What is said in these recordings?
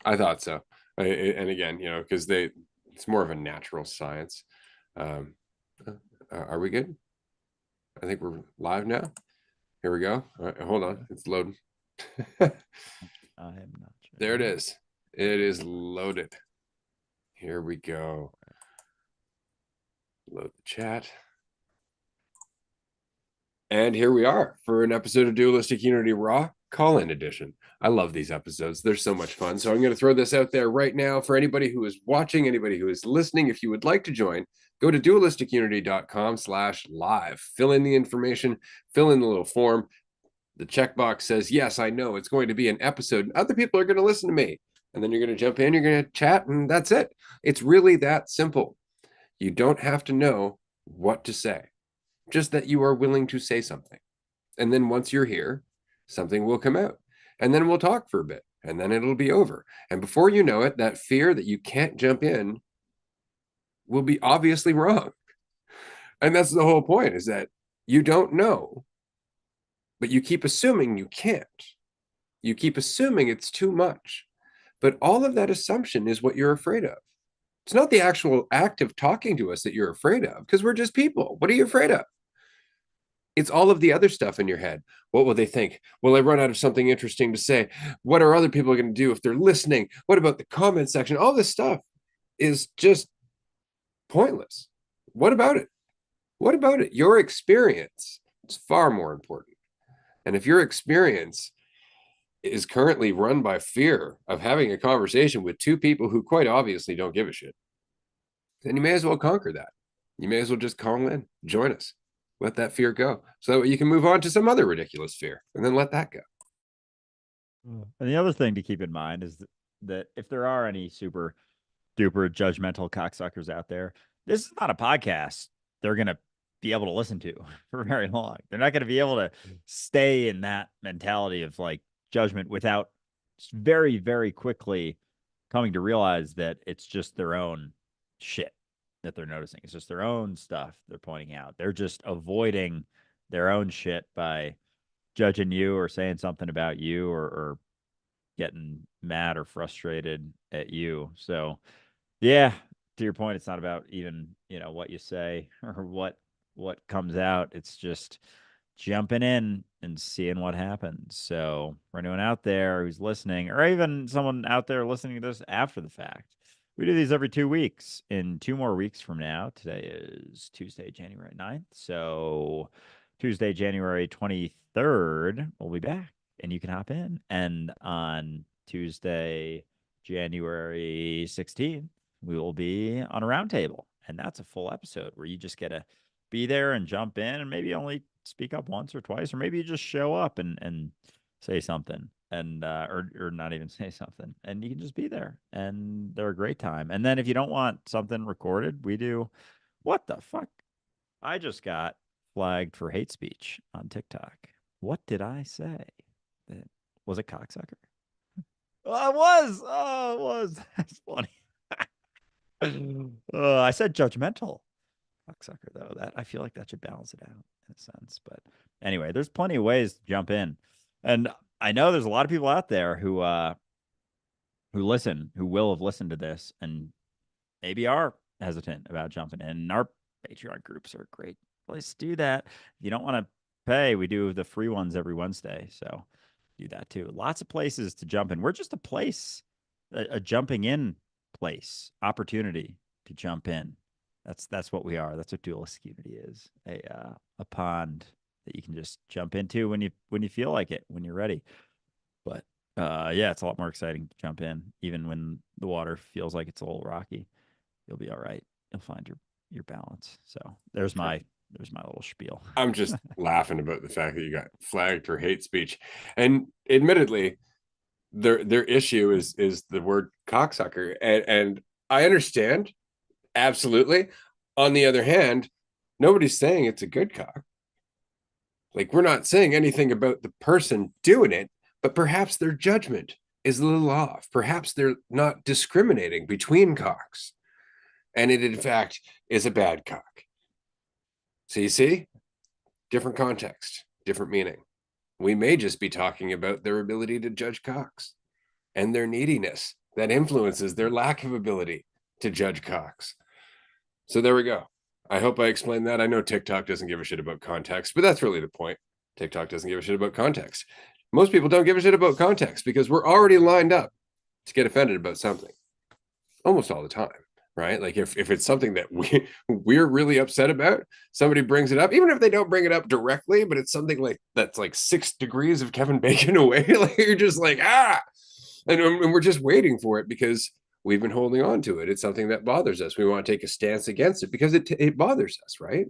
I thought so. And again, because it's more of a natural science. Um, are we good? I think we're live now. Here we go. All right, hold on. It's loading. I am not sure. There it is. It is loaded. Here we go. Load the chat. And here we are for an episode of Dualistic Unity Raw call-in edition. I love these episodes. They're so much fun. So I'm going to throw this out there right now for anybody who is watching, anybody who is listening. If you would like to join, go to dualisticunity.com/live. Fill in the information, fill in the little form. The checkbox says, yes, I know it's going to be an episode. And other people are going to listen to me. And then you're going to jump in, you're going to chat, and that's it. It's really that simple. You don't have to know what to say, just that you are willing to say something. And then once you're here, something will come out. And then we'll talk for a bit. And then it'll be over. And before you know it, that fear that you can't jump in will be obviously wrong. And that's the whole point, is that you don't know, but you keep assuming you can't. You keep assuming it's too much. But all of that assumption is what you're afraid of. It's not the actual act of talking to us that you're afraid of, because we're just people. What are you afraid of? It's all of the other stuff in your head. What will they think? Will I run out of something interesting to say? What are other people going to do if they're listening? What about the comment section? All this stuff is just pointless. What about it? What about it? Your experience is far more important. And if your experience is currently run by fear of having a conversation with two people who quite obviously don't give a shit, then you may as well conquer that. You may as well just call in, join us, let that fear go, so that you can move on to some other ridiculous fear and then let that go. And the other thing to keep in mind is that if there are any super duper judgmental cocksuckers out there, this is not a podcast they're going to be able to listen to for very long. They're not going to be able to stay in that mentality of like judgment without very, very quickly coming to realize that it's just their own shit that they're noticing. It's just their own stuff they're pointing out. They're just avoiding their own shit by judging you or saying something about you or getting mad or frustrated at you. So, yeah, to your point, it's not about even, what you say or what comes out. It's just jumping in and seeing what happens. So, for anyone out there who's listening, or even someone out there listening to this after the fact, we do these every 2 weeks. In 2 more weeks from now, today is Tuesday, January 9th. So, Tuesday, January 23rd, we'll be back and you can hop in. And on Tuesday, January 16th, we will be on a roundtable. And that's a full episode where you just get to be there and jump in and maybe only speak up once or twice, or maybe you just show up and say something and or not even say something. And you can just be there and they're a great time. And then if you don't want something recorded, we do what the fuck? I just got flagged for hate speech on TikTok. What did I say? Was it cocksucker? Oh, it was. Oh, it was. That's funny. I said judgmental. Cocksucker, though. That I feel like that should balance it out in a sense. But anyway, there's plenty of ways to jump in. And I know there's a lot of people out there who listen, who will have listened to this and maybe are hesitant about jumping in. And our Patreon groups are a great place to do that. If you don't want to pay, we do the free ones every Wednesday. So do that too. Lots of places to jump in. We're just a place, a jumping in place, opportunity to jump in. That's what we are. That's what Dualistic Unity is. A pond that you can just jump into when you feel like it, when you're ready. But yeah, it's a lot more exciting to jump in, even when the water feels like it's a little rocky. You'll be all right. You'll find your balance. So there's my little spiel. I'm just laughing about the fact that you got flagged for hate speech. And admittedly, their issue is the word cocksucker. And I understand, absolutely. On the other hand, nobody's saying it's a good cock. Like, we're not saying anything about the person doing it, but perhaps their judgment is a little off. Perhaps they're not discriminating between cocks. And it, in fact, is a bad cock. So you see, different context, different meaning. We may just be talking about their ability to judge cocks. and their neediness that influences their lack of ability to judge cocks. So there we go. I hope I explained that. I know TikTok doesn't give a shit about context, but that's really the point. TikTok doesn't give a shit about context. Most people don't give a shit about context because we're already lined up to get offended about something almost all the time, right? Like if it's something that we're really upset about, somebody brings it up, even if they don't bring it up directly, but it's something like that's like 6 degrees of Kevin Bacon away. Like you're just like, and we're just waiting for it because we've been holding on to it. It's something that bothers us. We want to take a stance against it because it bothers us, right?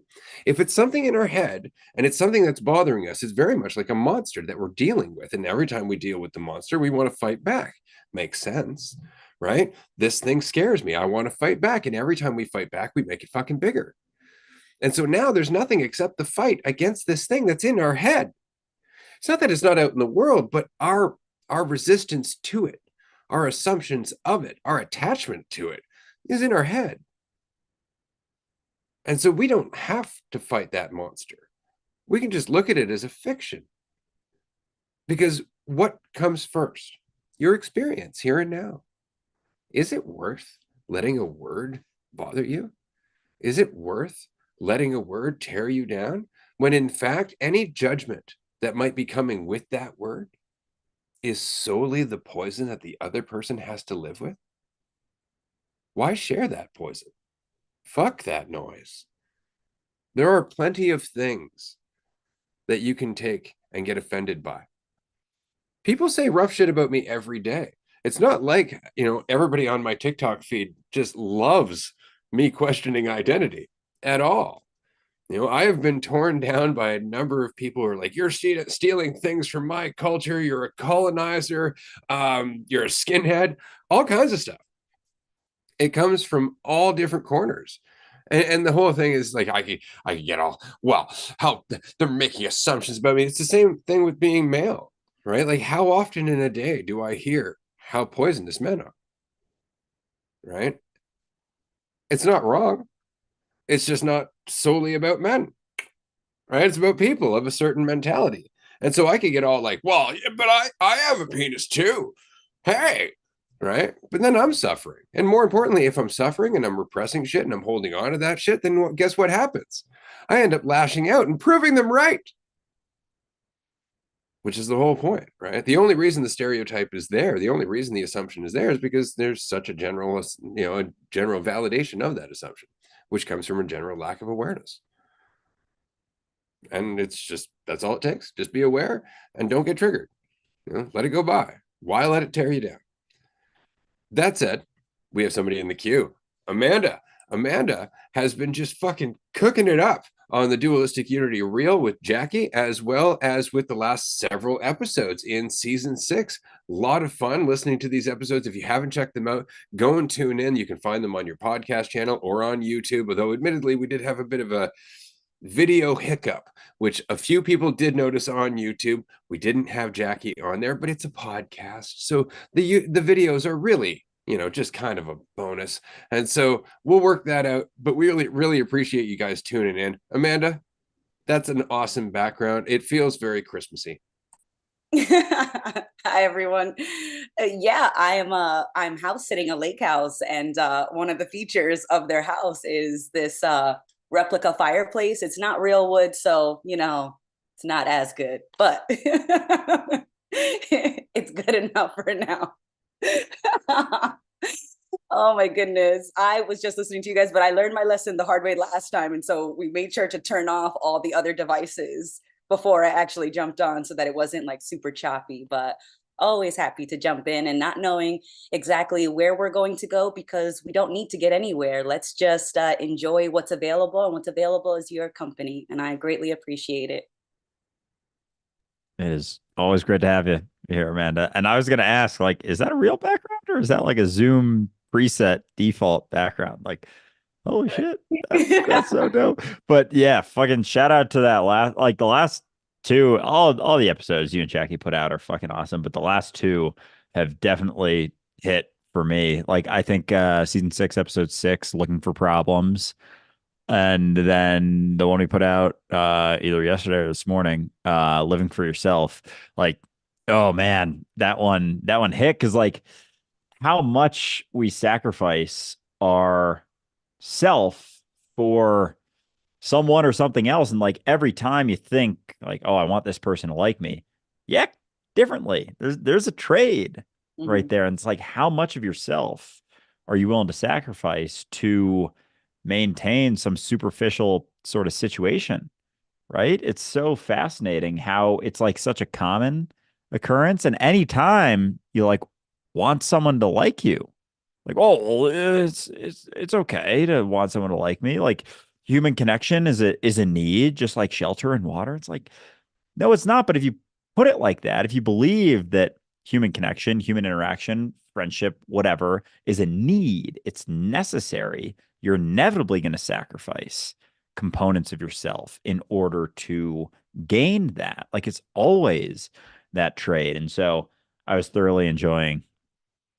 If it's something in our head and it's something that's bothering us, it's very much like a monster that we're dealing with. And every time we deal with the monster, we want to fight back. Makes sense, right? This thing scares me. I want to fight back. And every time we fight back, we make it fucking bigger. And so now there's nothing except the fight against this thing that's in our head. It's not that it's not out in the world, but our resistance to it, our assumptions of it, our attachment to it is in our head. And so we don't have to fight that monster. We can just look at it as a fiction. Because what comes first? Your experience here and now. Is it worth letting a word bother you? Is it worth letting a word tear you down when in fact any judgment that might be coming with that word is solely the poison that the other person has to live with? Why share that poison? Fuck that noise. There are plenty of things that you can take and get offended by. People say rough shit about me every day. It's not like, everybody on my TikTok feed just loves me questioning identity at all. I have been torn down by a number of people who are like, you're stealing things from my culture. You're a colonizer. You're a skinhead, all kinds of stuff. It comes from all different corners. And the whole thing is like, I get all, well, how they're making assumptions about me. It's the same thing with being male, right? Like, how often in a day do I hear how poisonous men are, right? It's not wrong. It's just not solely about men, right? It's about people of a certain mentality. And so I could get all like, well, yeah, but I have a penis too. Hey, right? But then I'm suffering. And more importantly, if I'm suffering and I'm repressing shit and I'm holding on to that shit, then guess what happens? I end up lashing out and proving them right, which is the whole point, right? The only reason the stereotype is there, the only reason the assumption is there is because there's such a general, a general validation of that assumption, which comes from a general lack of awareness. And it's just, that's all it takes. Just be aware and don't get triggered. Let it go by. Why let it tear you down? That said, we have somebody in the queue. Amanda. Amanda has been just fucking cooking it up on the Dualistic Unity reel with Jackie, as well as with the last several episodes in season 6. A lot of fun listening to these episodes. If you haven't checked them out, go and tune in. You can find them on your podcast channel or on YouTube, although admittedly, we did have a bit of a video hiccup, which a few people did notice on YouTube. We didn't have Jackie on there, but it's a podcast, so the videos are really, just kind of a bonus. And so we'll work that out. But we really appreciate you guys tuning in. Amanda, that's an awesome background. It feels very Christmassy. Hi everyone. Yeah, I'm house sitting a lake house, and one of the features of their house is this replica fireplace. It's not real wood, so it's not as good, but it's good enough for now. Oh my goodness. I was just listening to you guys, but I learned my lesson the hard way last time. And so we made sure to turn off all the other devices before I actually jumped on so that it wasn't like super choppy. But always happy to jump in, and not knowing exactly where we're going to go because we don't need to get anywhere. Let's just enjoy what's available, and what's available is your company. And I greatly appreciate it. It is always great to have you here, Amanda. And I was going to ask, like, is that a real background or is that like a Zoom preset default background? Like, holy shit, that's so dope. But yeah, fucking shout out to that the last two, all the episodes you and Jackie put out are fucking awesome. But the last two have definitely hit for me. Like, I think season 6, episode 6, Looking for Problems. And then the one we put out either yesterday or this morning, Living for Yourself. Like, Oh man, that one hit because like how much we sacrifice our self for someone or something else. And like every time you think like, oh, I want this person to like me, yeah, differently. There's a trade right Mhm. there. And it's like how much of yourself are you willing to sacrifice to maintain some superficial sort of situation? Right? It's so fascinating how it's like such a common occurrence. And anytime you like want someone to like you, like, oh, well, it's okay to want someone to like me. Like human connection is a need, just like shelter and water. It's like, no, it's not. But if you put it like that, if you believe that human connection, human interaction, friendship, whatever, is a need, it's necessary, you're inevitably going to sacrifice components of yourself in order to gain that. Like it's always that trade. And so I was thoroughly enjoying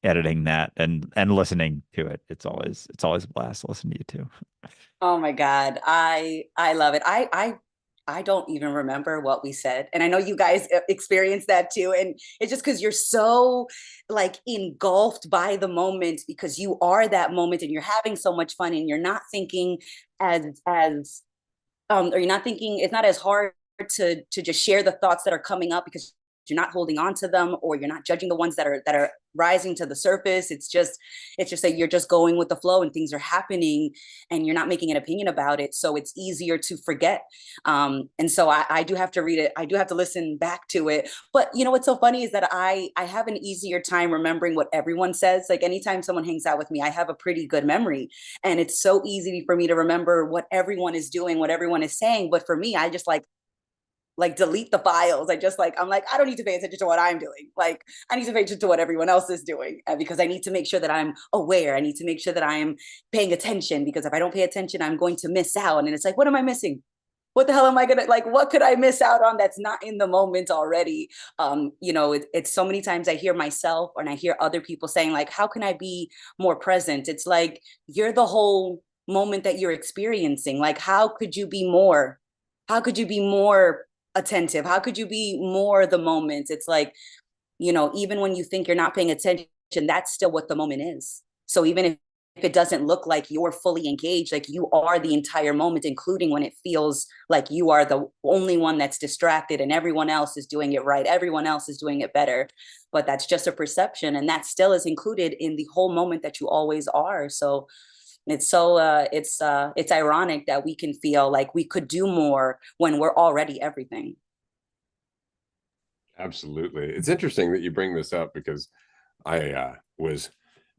editing that and listening to it. It's always a blast to listen to you too. Oh my God. I love it. I don't even remember what we said. And I know you guys experienced that too. And it's just because you're so like engulfed by the moment because you are that moment and you're having so much fun and you're not thinking as or you're not thinking it's not as hard to just share the thoughts that are coming up because you're not holding on to them or you're not judging the ones that are rising to the surface. It's just that you're just going with the flow and things are happening and you're not making an opinion about it, so it's easier to forget. And so I do have to read it, I do have to listen back to it. But you know what's so funny is that I have an easier time remembering what everyone says. Like anytime someone hangs out with me, I have a pretty good memory and it's so easy for me to remember what everyone is doing, what everyone is saying. But for me, I just like delete the files. I'm like, I don't need to pay attention to what I'm doing. Like I need to pay attention to what everyone else is doing because I need to make sure that I'm aware. I need to make sure that I'm paying attention because if I don't pay attention, I'm going to miss out. And it's like, what am I missing? What the hell am I gonna like? What could I miss out on that's not in the moment already? It's so many times I hear myself and I hear other people saying like, how can I be more present? It's like you're the whole moment that you're experiencing. Like, how could you be more? How could you be more attentive? How could you be more the moment? It's like, even when you think you're not paying attention, that's still what the moment is. So even if it doesn't look like you're fully engaged, like you are the entire moment, including when it feels like you are the only one that's distracted and everyone else is doing it right. Everyone else is doing it better. But that's just a perception. And that still is included in the whole moment that you always are. So it's ironic that we can feel like we could do more when we're already everything. Absolutely. It's interesting that you bring this up because I was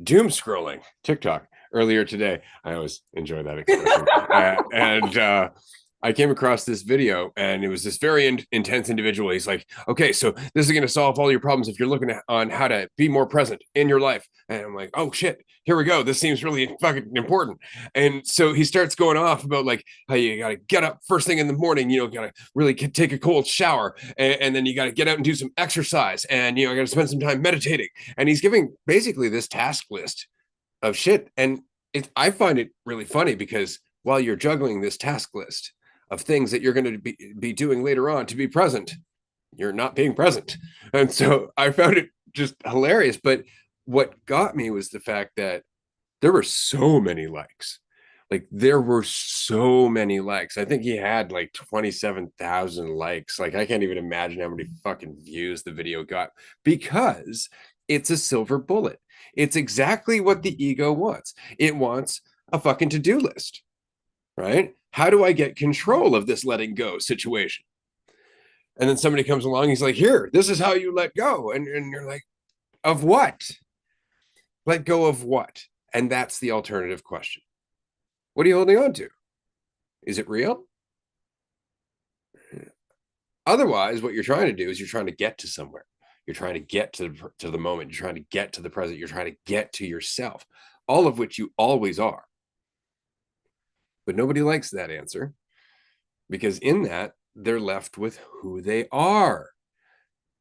doom scrolling TikTok earlier today. I always enjoy that expression. And I came across this video and it was this very intense individual. He's like, okay, so this is going to solve all your problems if you're looking on how to be more present in your life. And I'm like, oh shit, here we go. This seems really fucking important. And so he starts going off about like how you got to get up first thing in the morning, got to really take a cold shower. And then you got to get out and do some exercise. And, I got to spend some time meditating. And he's giving basically this task list of shit. And I find it really funny because while you're juggling this task list of things that you're going to be doing later on to be present, you're not being present. And so I found it just hilarious. But what got me was the fact that there were so many likes. Like there were so many likes. I think he had like 27,000 likes. Like I can't even imagine how many fucking views the video got because it's a silver bullet. It's exactly what the ego wants. It wants a fucking to-do list, right? How do I get control of this letting go situation? And then somebody comes along, he's like, here, this is how you let go. And you're like, of what? Let go of what? And that's the alternative question. What are you holding on to? Is it real? Otherwise, what you're trying to do is you're trying to get to somewhere. You're trying to get to the moment. You're trying to get to the present. You're trying to get to yourself, all of which you always are. But nobody likes that answer because in that, they're left with who they are.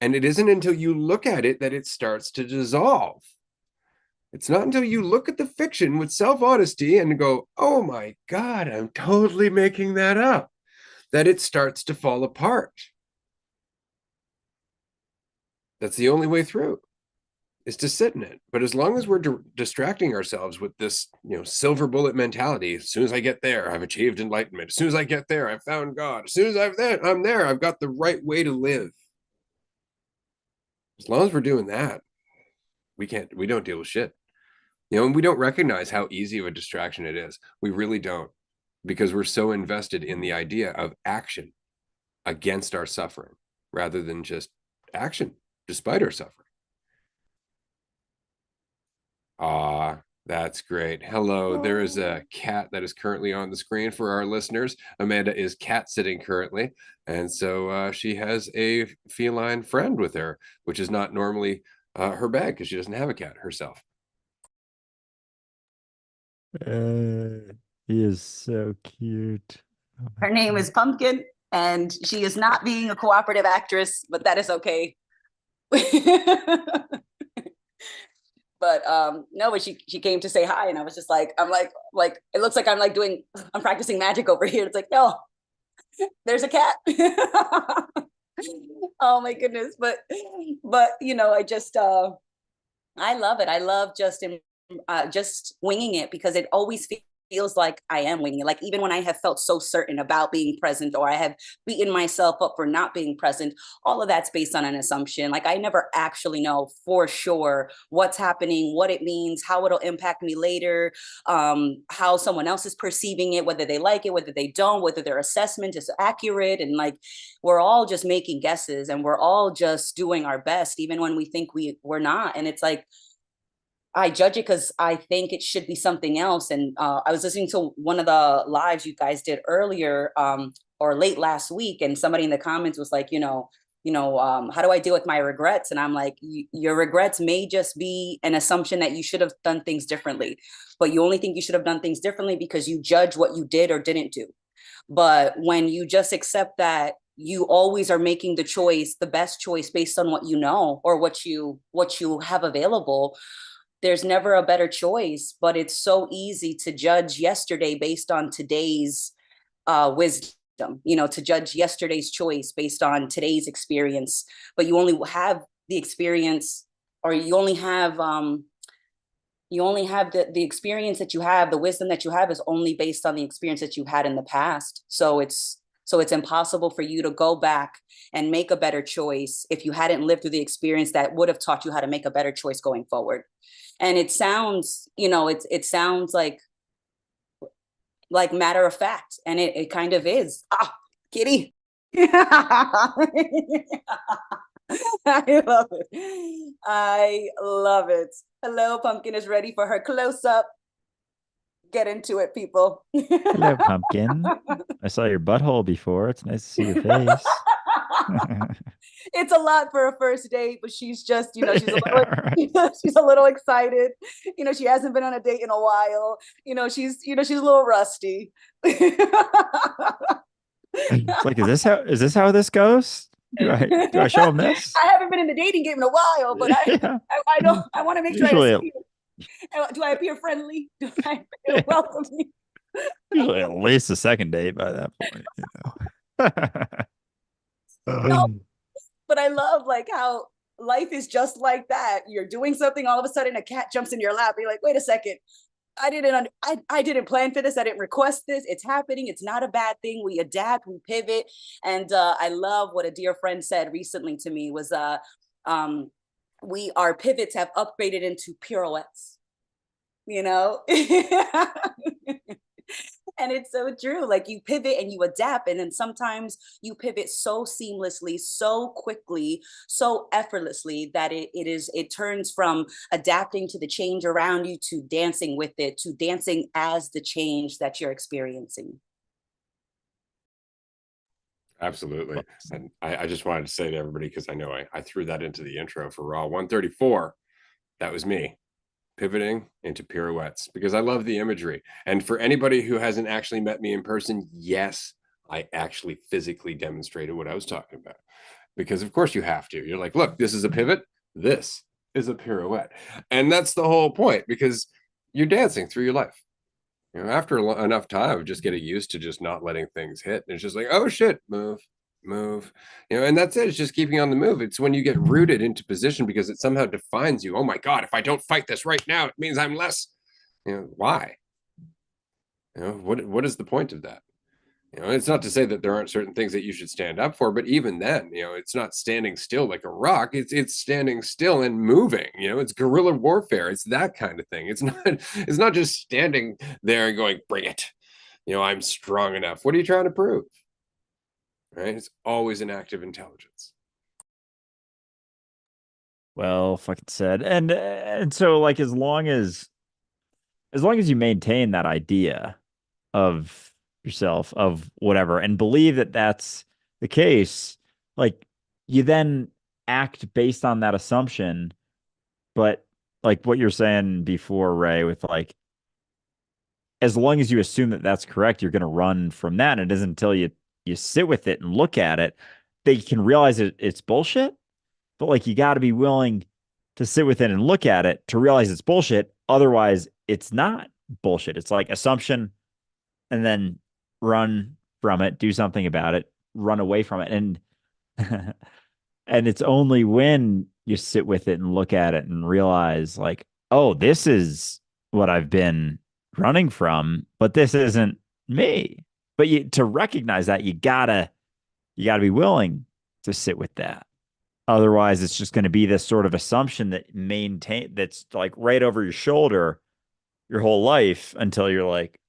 And it isn't until you look at it that it starts to dissolve. It's not until you look at the fiction with self-honesty and go, oh my God, I'm totally making that up, that it starts to fall apart. That's the only way through, is to sit in it. But as long as we're distracting ourselves with this, silver bullet mentality, as soon as I get there, I've achieved enlightenment. As soon as I get there, I've found God. As soon as I'm there, I've got the right way to live. As long as we're doing that, we don't deal with shit. And we don't recognize how easy of a distraction it is. We really don't, because we're so invested in the idea of action against our suffering rather than just action despite our suffering. Ah, that's great. Hello, there is a cat that is currently on the screen for our listeners. Amanda is cat sitting currently, and so she has a feline friend with her, which is not normally her bag because she doesn't have a cat herself. He is so cute. Oh my Her name God. is Pumpkin, and she is not being a cooperative actress, but that is okay. But no, but she came to say hi, and I was just like, I'm like it looks like I'm practicing magic over here. It's like, no, there's a cat. Oh my goodness. But I just I love it. I love just winging it, because it always feels like I am winging it. Like, even when I have felt so certain about being present, or I have beaten myself up for not being present, all of that's based on an assumption. Like, I never actually know for sure what's happening, what it means, how it'll impact me later, how someone else is perceiving it, whether they like it, whether they don't, whether their assessment is accurate. And like, we're all just making guesses, and we're all just doing our best, even when we think we're not. And it's like, I judge it because I think it should be something else. And I was listening to one of the lives you guys did earlier, or late last week, and somebody in the comments was like, how do I deal with my regrets? And I'm like, your regrets may just be an assumption that you should have done things differently, but you only think you should have done things differently because you judge what you did or didn't do. But when you just accept that you always are making the best choice based on what you know, or what you have available, there's never a better choice. But it's so easy to judge yesterday based on today's wisdom, to judge yesterday's choice based on today's experience. But you only have the experience, or you only have the experience that you have, the wisdom that you have is only based on the experience that you had in the past. So it's impossible for you to go back and make a better choice if you hadn't lived through the experience that would have taught you how to make a better choice going forward. And it sounds, it sounds like matter of fact, and it kind of is. Kitty. I love it. I love it. Hello, Pumpkin is ready for her close up. Get into it, people. Hello, Pumpkin. I saw your butthole before. It's nice to see your face. It's a lot for a first date, but she's just, she's a little, Right. she's a little excited. She hasn't been on a date in a while. She's a little rusty. It's like, is this how this goes? Do I show him this? I haven't been in the dating game in a while, but I want to make sure Usually, do I appear friendly? Do I appear welcoming? usually at least the second date by that point. No, but I love how life is just like that. You're doing something, all of a sudden a cat jumps in your lap. You're like, wait a second. I didn't plan for this. I didn't request this. It's happening. It's not a bad thing. We adapt, we pivot. And I love what a dear friend said recently to me was, our pivots have upgraded into pirouettes, And it's so true. Like, you pivot and you adapt, and then sometimes you pivot so seamlessly, so quickly, so effortlessly that it turns from adapting to the change around you to dancing with it, to dancing as the change that you're experiencing. Absolutely. And I just wanted to say to everybody, because I know I threw that into the intro for Raw 134. That was me pivoting into pirouettes, because I love the imagery. And for anybody who hasn't actually met me in person, yes, I actually physically demonstrated what I was talking about, because of course you have to. You're like, look, this is a pivot. This is a pirouette. And that's the whole point, because you're dancing through your life. After enough time of just getting used to just not letting things hit, it's just like, oh shit, move, move, and that's it. It's just keeping on the move. It's when you get rooted into position because it somehow defines you. Oh my God, if I don't fight this right now, it means I'm less. Why? What is the point of that? It's not to say that there aren't certain things that you should stand up for, but even then, it's not standing still like a rock. It's standing still and moving. It's guerrilla warfare. It's that kind of thing. It's not just standing there and going, bring it. I'm strong enough. What are you trying to prove? Right? It's always an act of intelligence. Well, fucking said. And so like as long as you maintain that idea of yourself, of whatever, and believe that that's the case, like you then act based on that assumption. But like what you're saying before, Ray, with like, as long as you assume that that's correct, you're going to run from that. And it isn't until you sit with it and look at it that you can realize it's bullshit. But like you got to be willing to sit with it and look at it to realize it's bullshit. Otherwise, it's not bullshit. It's like assumption and then run from it, do something about it, run away from it. And and it's only when you sit with it and look at it and realize like, oh, this is what I've been running from, but this isn't me. But to recognize that you gotta be willing to sit with that. Otherwise, it's just going to be this sort of assumption that's like right over your shoulder your whole life until you're like,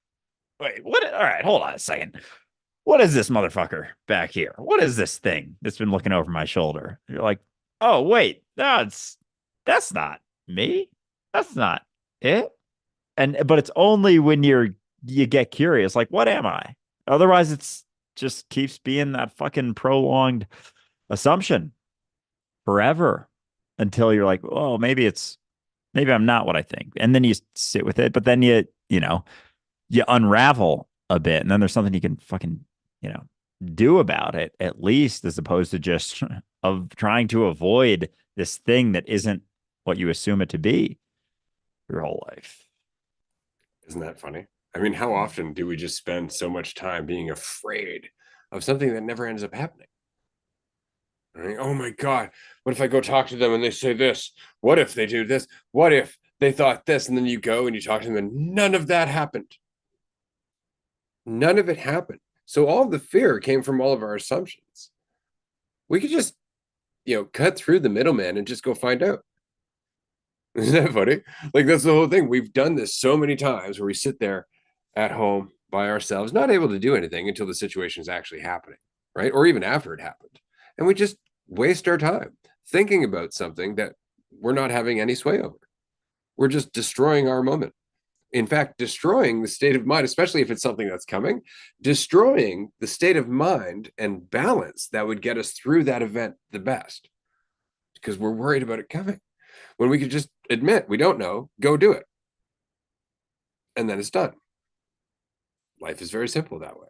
wait, what? All right, hold on a second. What is this motherfucker back here? What is this thing that's been looking over my shoulder? You're like, oh, wait, that's not me. That's not it. But it's only when you get curious, like, what am I? Otherwise, it's just keeps being that fucking prolonged assumption forever until you're like, oh, maybe I'm not what I think. And then you sit with it, but then you unravel a bit, and then there's something you can fucking, do about it at least, as opposed to just of trying to avoid this thing that isn't what you assume it to be your whole life. Isn't that funny? I mean, how often do we just spend so much time being afraid of something that never ends up happening? Right? Oh my God, what if I go talk to them and they say this? What if they do this? What if they thought this? And then you go and you talk to them and none of that happened. None of it happened. So all of the fear came from all of our assumptions. We could just, cut through the middleman and just go find out. Isn't that funny? Like, that's the whole thing. We've done this so many times where we sit there at home by ourselves, not able to do anything until the situation is actually happening, right? Or even after it happened. And we just waste our time thinking about something that we're not having any sway over. We're just destroying our moment. In fact, destroying the state of mind, especially if it's something that's coming, destroying the state of mind and balance that would get us through that event the best, because we're worried about it coming. When we could just admit we don't know, go do it. And then it's done. Life is very simple that way,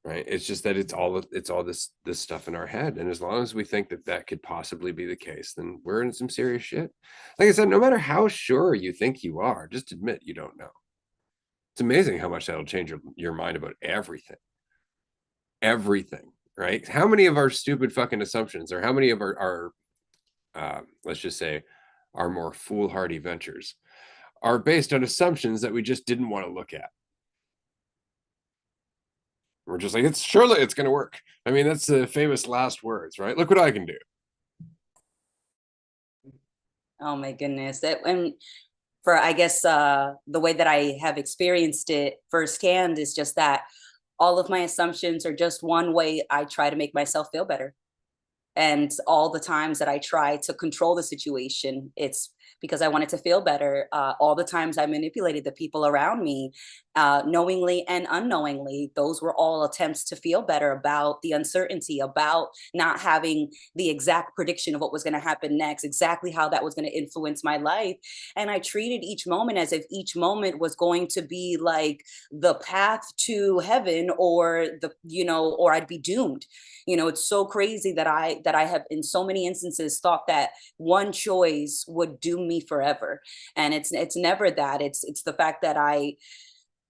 right? It's just that it's all this stuff in our head. And as long as we think that could possibly be the case, then we're in some serious shit. Like I said, no matter how sure you think you are, just admit you don't know. It's amazing how much that'll change your mind about everything. Everything, right? How many of our stupid fucking assumptions, or how many of our let's just say, our more foolhardy ventures are based on assumptions that we just didn't want to look at? We're just like, surely it's going to work. I mean, that's the famous last words, right? Look what I can do. Oh my goodness. And for, I guess, the way that I have experienced it firsthand is just that all of my assumptions are just one way I try to make myself feel better. And all the times that I try to control the situation, it's because I wanted to feel better. All the times I manipulated the people around me, knowingly and unknowingly, those were all attempts to feel better about the uncertainty, about not having the exact prediction of what was going to happen next, exactly how that was going to influence my life. And I treated each moment as if each moment was going to be like the path to heaven, or or I'd be doomed. It's so crazy that I have in so many instances thought that one choice would doom me forever. And it's never that. It's the fact that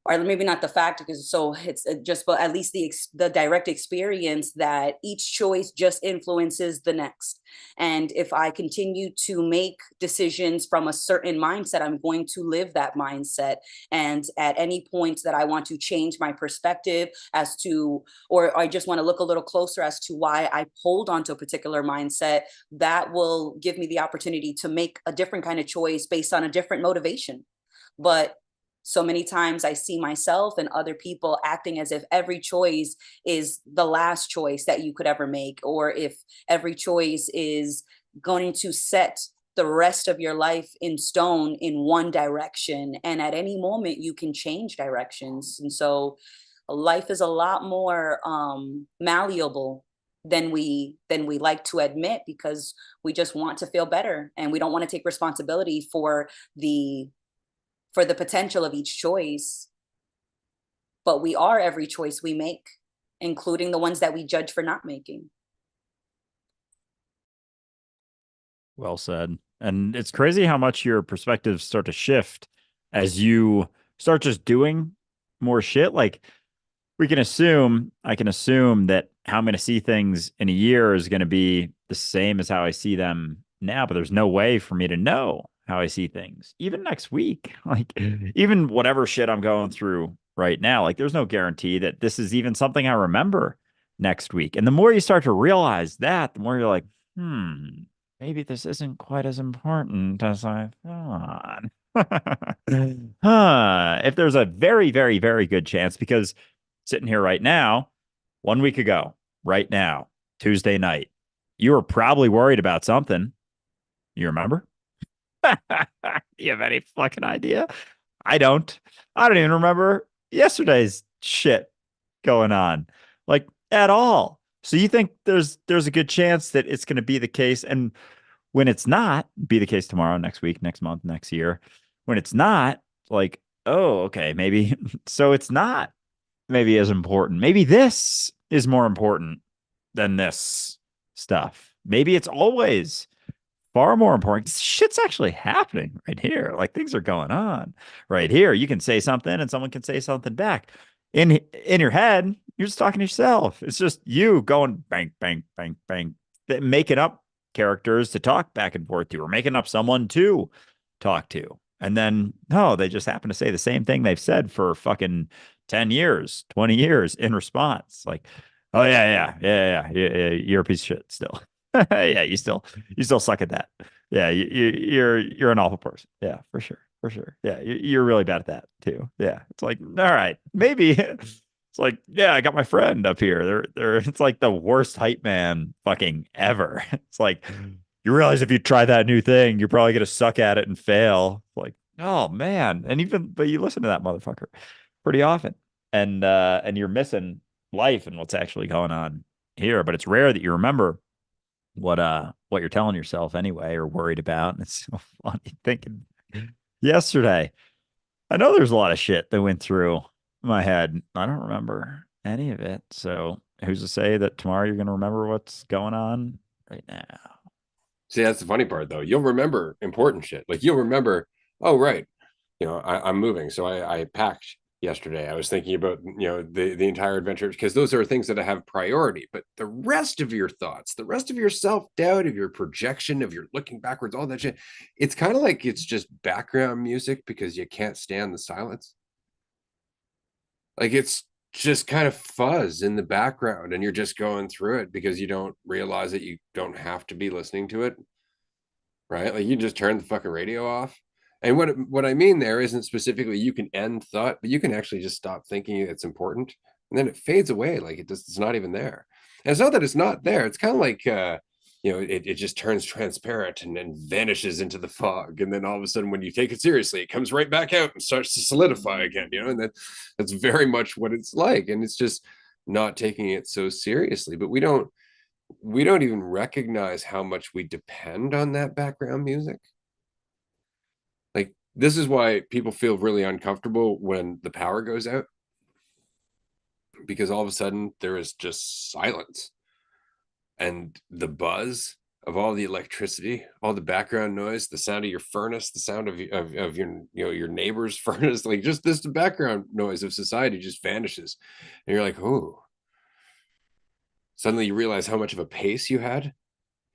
or maybe not the fact, because so it's just, but at least the direct experience that each choice just influences the next. And if I continue to make decisions from a certain mindset, I'm going to live that mindset. And at any point that I want to change my perspective as to, or I just want to look a little closer as to why I hold on to a particular mindset, that will give me the opportunity to make a different kind of choice based on a different motivation. But so many times I see myself and other people acting as if every choice is the last choice that you could ever make, or if every choice is going to set the rest of your life in stone in one direction. And at any moment, you can change directions. And so life is a lot more malleable than we like to admit, because we just want to feel better and we don't want to take responsibility for the potential of each choice. But we are every choice we make, including the ones that we judge for not making. Well said. And it's crazy how much your perspectives start to shift as you start just doing more shit. Like I can assume that how I'm going to see things in a year is going to be the same as how I see them now, but there's no way for me to know how I see things. Even next week, like even whatever shit I'm going through right now, like there's no guarantee that this is even something I remember next week. And the more you start to realize that, the more you're like, maybe this isn't quite as important as I thought. If there's a very, very, very good chance, because sitting here right now, 1 week ago, right now, Tuesday night, you were probably worried about something. You remember? You have any fucking idea? I don't. I don't even remember yesterday's shit going on, like at all. So you think there's a good chance that it's going to be the case, and when it's not, be the case tomorrow, next week, next month, next year. When it's not, like, oh, okay, maybe so it's not maybe as important. Maybe this is more important than this stuff. Maybe it's always far more important. Shit's actually happening right here. Like things are going on right here. You can say something and someone can say something back. In your head, you're just talking to yourself. It's just you going bang, bang, bang, bang, making up characters to talk back and forth to, or making up someone to talk to. And then, no, they just happen to say the same thing they've said for fucking 10 years, 20 years in response. Like, oh yeah, you're a piece of shit still. Yeah, you still suck at that. Yeah, you're an awful person. Yeah, for sure, for sure. Yeah, you're really bad at that too. Yeah, it's like, all right, maybe it's like, yeah, I got my friend up here. They're it's like the worst hype man fucking ever. It's like you realize if you try that new thing, you're probably gonna suck at it and fail. Like, oh man, but you listen to that motherfucker pretty often, and you're missing life and what's actually going on here. But it's rare that you remember what you're telling yourself anyway, or worried about. And it's so funny thinking yesterday. I know there's a lot of shit that went through my head. I don't remember any of it. So who's to say that tomorrow you're gonna remember what's going on right now? See, that's the funny part, though. You'll remember important shit. Like you'll remember, oh, right, I'm moving, so I packed yesterday. I was thinking about the entire adventure, because those are things that I have priority. But the rest of your thoughts, the rest of your self-doubt, of your projection, of your looking backwards, all that shit, it's kind of like it's just background music because you can't stand the silence. Like it's just kind of fuzz in the background, and you're just going through it because you don't realize that you don't have to be listening to it, right? Like you just turn the fucking radio off. And what I mean there isn't specifically you can end thought, but you can actually just stop thinking it's important, and then it fades away like it's not even there. And it's not that it's not there. It's kind of like it just turns transparent and then vanishes into the fog, and then all of a sudden when you take it seriously, it comes right back out and starts to solidify again. And that's very much what it's like. And it's just not taking it so seriously. But we don't even recognize how much we depend on that background music. Like this is why people feel really uncomfortable when the power goes out, because all of a sudden there is just silence, and the buzz of all the electricity, all the background noise, the sound of your furnace, the sound of your your neighbor's furnace, like just this background noise of society just vanishes, and you're like, oh. Suddenly you realize how much of a pace you had.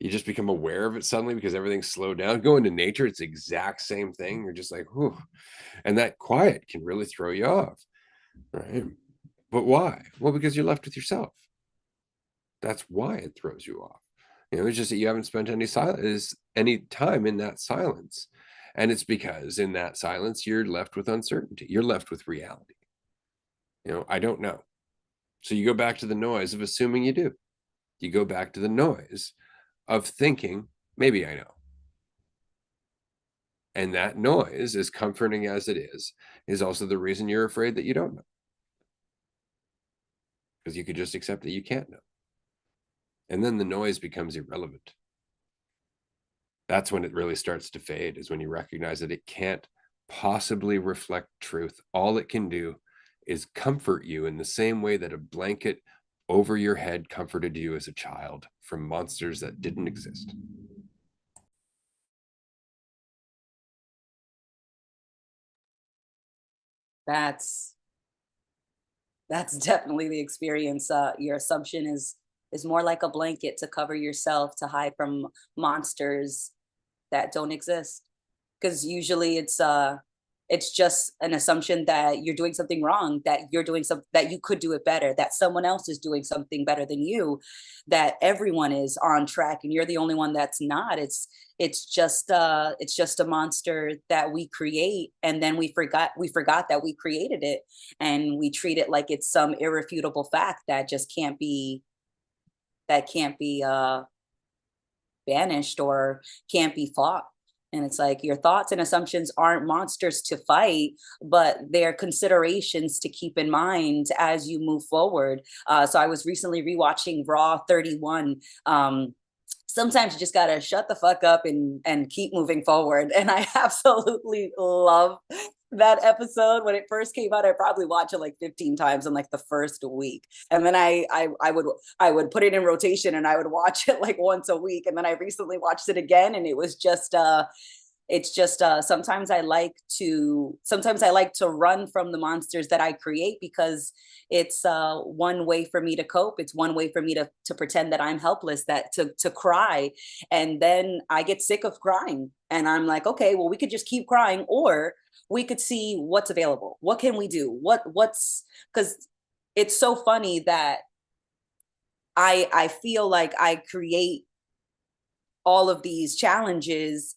You just become aware of it suddenly because everything's slowed down. Go into nature, it's the exact same thing. You're just like, whew. And that quiet can really throw you off, right? But why? Well, because you're left with yourself. That's why it throws you off. It's just that you haven't spent any time in that silence. And it's because in that silence, you're left with uncertainty. You're left with reality. I don't know. So you go back to the noise of assuming you do. You go back to the noise of thinking, maybe I know. And that noise, as comforting as it is also the reason you're afraid that you don't know. Because you could just accept that you can't know. And then the noise becomes irrelevant. That's when it really starts to fade, is when you recognize that it can't possibly reflect truth. All it can do is comfort you in the same way that a blanket over your head comforted you as a child from monsters that didn't exist. That's definitely the experience. Your assumption is more like a blanket to cover yourself, to hide from monsters that don't exist. Because usually it's just an assumption that you're doing something wrong, that you're doing something, that you could do it better, that someone else is doing something better than you, that everyone is on track and you're the only one that's not. It's just a monster that we create, and then we forgot that we created it, and we treat it like it's some irrefutable fact that just can't be banished or can't be fought. And it's like, your thoughts and assumptions aren't monsters to fight, but they're considerations to keep in mind as you move forward. So I was recently rewatching Raw 31. Sometimes you just gotta shut the fuck up and keep moving forward. And I absolutely love that episode. When it first came out, I probably watched it like 15 times in like the first week. And then I would put it in rotation and I would watch it like once a week. And then I recently watched it again, and it was just it's just sometimes I like to run from the monsters that I create, because it's one way for me to cope. It's one way for me to pretend that I'm helpless, that to cry. And then I get sick of crying, and I'm like, okay, well, we could just keep crying, or we could see what's available. What can we do? What's because it's so funny that I feel like I create all of these challenges,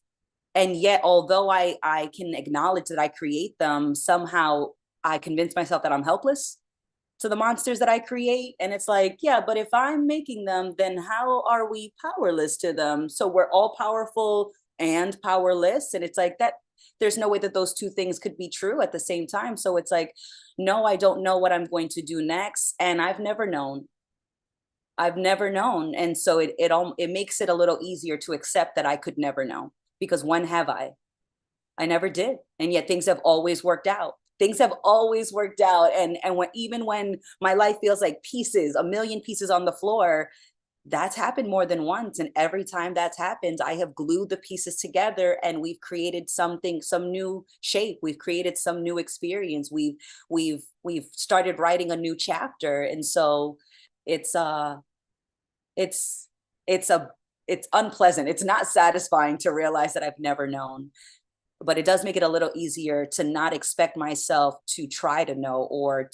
and yet although I can acknowledge that I create them, somehow I convince myself that I'm helpless to the monsters that I create. And it's like, yeah, but if I'm making them, then how are we powerless to them? So we're all powerful and powerless. And it's like that, there's no way that those two things could be true at the same time. So it's like, no, I don't know what I'm going to do next. And I've never known. And so it makes it a little easier to accept that I could never know, because when have I? I never did. And yet things have always worked out. Things have always worked out. And even when my life feels like pieces, a million pieces on the floor, that's happened more than once. And every time that's happened, I have glued the pieces together, and we've created something, some new shape. We've created some new experience. We've started writing a new chapter. And so it's it's it's a it's unpleasant. It's not satisfying to realize that I've never known, but it does make it a little easier to not expect myself to try to know, or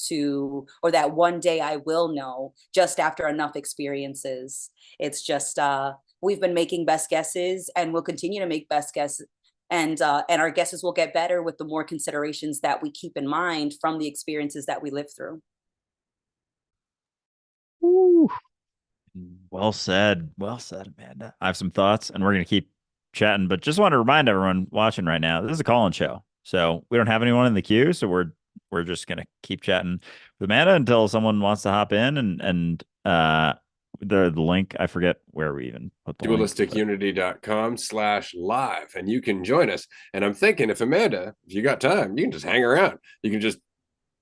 that one day I will know just after enough experiences. It's just we've been making best guesses, and we'll continue to make best guesses, and our guesses will get better with the more considerations that we keep in mind from the experiences that we live through. Ooh. Well said. Well said, Amanda. I have some thoughts, and we're going to keep chatting, but just want to remind everyone watching right now, this is a call-in show. So we don't have anyone in the queue. So we're just going to keep chatting with Amanda until someone wants to hop in, and the link, I forget where we even put the Dualisticunity.com/live, and you can join us. And I'm thinking, if you got time, you can just hang around. You can just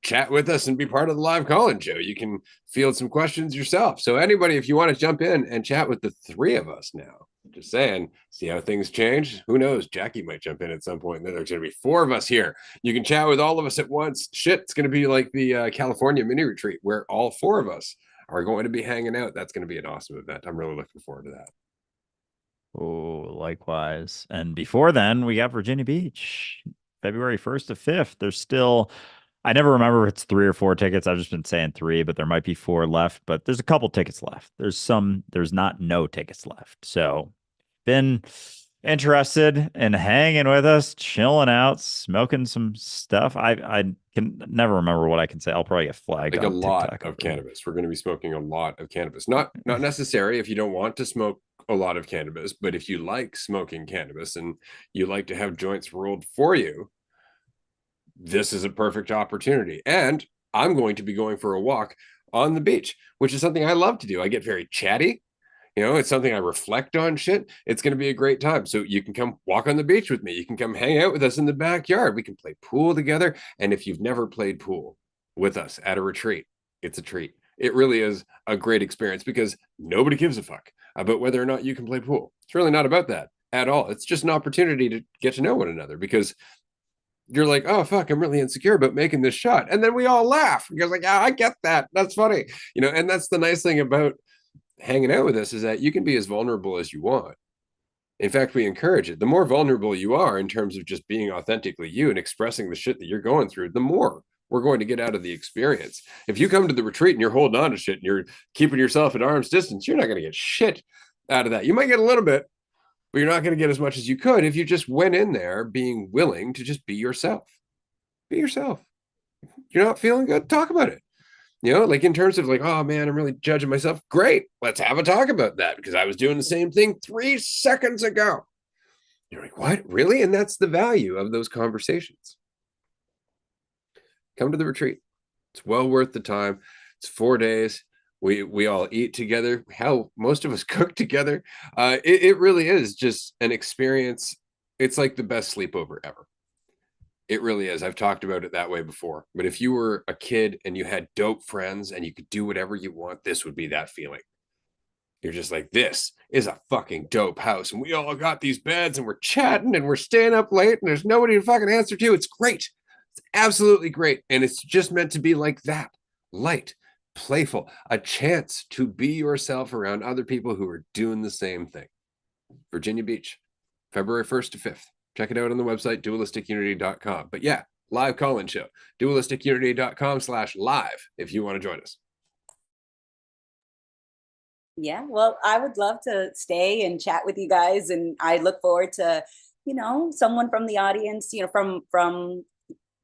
chat with us and be part of the live call-in show. You can field some questions yourself. So anybody, if you want to jump in and chat with the three of us now, Just saying, see how things change. Who knows? Jackie might jump in at some point, and then there's going to be 4 of us here. You can chat with all of us at once. Shit, it's going to be like the California mini retreat where all 4 of us are going to be hanging out. That's going to be an awesome event. I'm really looking forward to that. Oh, likewise. And before then, we got Virginia Beach, February 1st to 5th. There's still, I never remember if it's 3 or 4 tickets. I've just been saying 3, but there might be 4 left. But there's a couple tickets left. There's not no tickets left. So, been interested in hanging with us, chilling out, smoking some stuff. I can never remember what I can say. I'll probably get flagged Like a on lot TikTok of cannabis. We're going to be smoking a lot of cannabis. Not necessary if you don't want to smoke a lot of cannabis, but if you like smoking cannabis and you like to have joints rolled for you, this is a perfect opportunity. And I'm going to be going for a walk on the beach, which is something I love to do. I get very chatty. It's something I reflect on shit. It's going to be a great time. So you can come walk on the beach with me. You can come hang out with us in the backyard. We can play pool together. And if you've never played pool with us at a retreat, it's a treat. It really is a great experience because nobody gives a fuck about whether or not you can play pool. It's really not about that at all. It's just an opportunity to get to know one another because you're like, oh fuck, I'm really insecure about making this shot. And then we all laugh because like, I get that. That's funny. And that's the nice thing about hanging out with us is that you can be as vulnerable as you want. In fact, we encourage it. The more vulnerable you are in terms of just being authentically you and expressing the shit that you're going through, the more we're going to get out of the experience. If you come to the retreat and you're holding on to shit and you're keeping yourself at arm's distance, you're not going to get shit out of that. You might get a little bit, but you're not going to get as much as you could if you just went in there being willing to just be yourself. Be yourself. You're not feeling good, talk about it. Like in terms of like, oh man, I'm really judging myself. Great. Let's have a talk about that because I was doing the same thing 3 seconds ago. You're like, what? Really? And that's the value of those conversations. Come to the retreat. It's well worth the time. It's 4 days. We all eat together. Hell, most of us cook together. It really is just an experience. It's like the best sleepover ever. It really is. I've talked about it that way before. But if you were a kid and you had dope friends and you could do whatever you want, this would be that feeling. You're just like, this is a fucking dope house. And we all got these beds and we're chatting and we're staying up late and there's nobody to fucking answer to. It's great. It's absolutely great. And it's just meant to be like that. Light, playful, a chance to be yourself around other people who are doing the same thing. Virginia Beach, February 1st to 5th. Check it out on the website, dualistiCunity.com. But yeah, live call-in show, dualisticunity.com/live if you want to join us. Yeah, well, I would love to stay and chat with you guys. And I look forward to, someone from the audience, from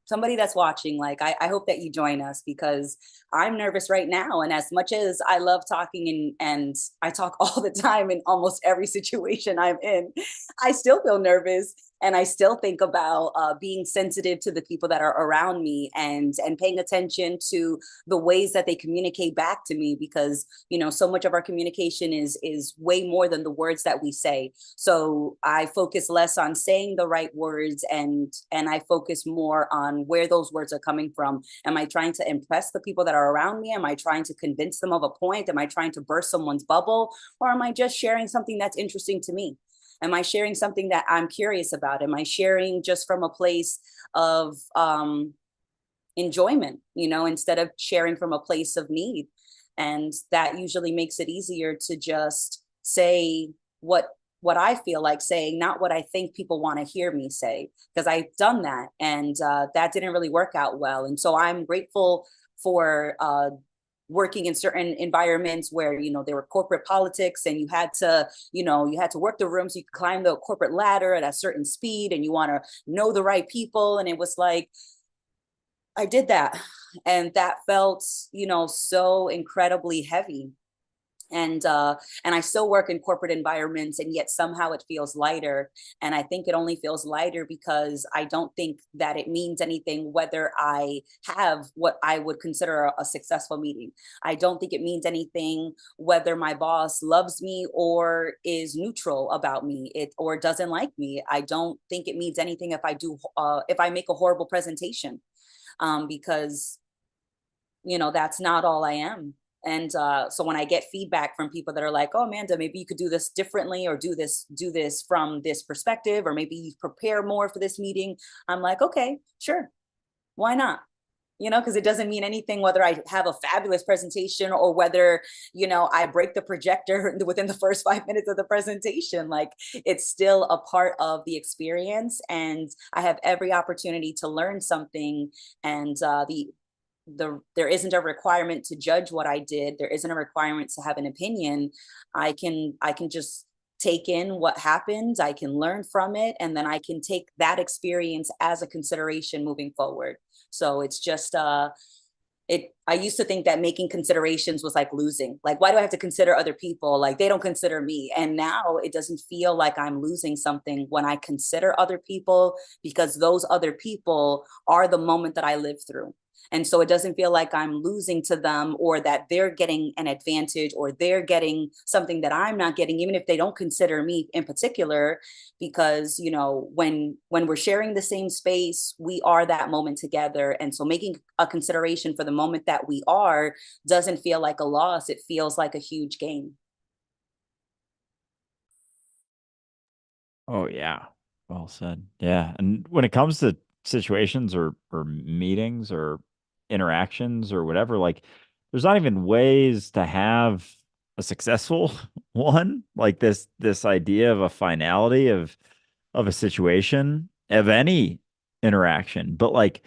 somebody that's watching. Like, I hope that you join us because I'm nervous right now. And as much as I love talking and I talk all the time in almost every situation I'm in, I still feel nervous. And I still think about being sensitive to the people that are around me and paying attention to the ways that they communicate back to me, because so much of our communication is way more than the words that we say. So I focus less on saying the right words and I focus more on where those words are coming from. Am I trying to impress the people that are around me? Am I trying to convince them of a point? Am I trying to burst someone's bubble? Or am I just sharing something that's interesting to me? Am I sharing something that I'm curious about? Am I sharing just from a place of enjoyment, instead of sharing from a place of need? And that usually makes it easier to just say what I feel like saying, not what I think people want to hear me say, because I've done that and that didn't really work out well. And so I'm grateful for working in certain environments where there were corporate politics and you had to work the room so you could climb the corporate ladder at a certain speed and you want to know the right people. And it was like I did that and that felt so incredibly heavy. And I still work in corporate environments, and yet somehow it feels lighter. And I think it only feels lighter because I don't think that it means anything whether I have what I would consider a successful meeting. I don't think it means anything whether my boss loves me or is neutral about me, or doesn't like me. I don't think it means anything if I make a horrible presentation, because that's not all I am. And so when I get feedback from people that are like, oh, Amanda, maybe you could do this differently, or do this from this perspective, or maybe you prepare more for this meeting, I'm like, okay, sure, why not? Because it doesn't mean anything whether I have a fabulous presentation or whether, I break the projector within the first 5 minutes of the presentation. Like, it's still a part of the experience, and I have every opportunity to learn something. And there isn't a requirement to judge what I did. There isn't a requirement to have an opinion. I can just take in what happened. I can learn from it, and then I can take that experience as a consideration moving forward. So it's just I used to think that making considerations was like losing. Like, why do I have to consider other people? Like, they don't consider me. And now it doesn't feel like I'm losing something when I consider other people, because those other people are the moment that I lived through. And so it doesn't feel like I'm losing to them, or that they're getting an advantage, or they're getting something that I'm not getting, even if they don't consider me in particular. Because, when we're sharing the same space, we are that moment together. And so making a consideration for the moment that we are doesn't feel like a loss. It feels like a huge gain. Oh yeah. Well said. Yeah. And when it comes to situations or meetings or interactions or whatever, like there's not even ways to have a successful one. Like this idea of a finality of a situation, of any interaction. But like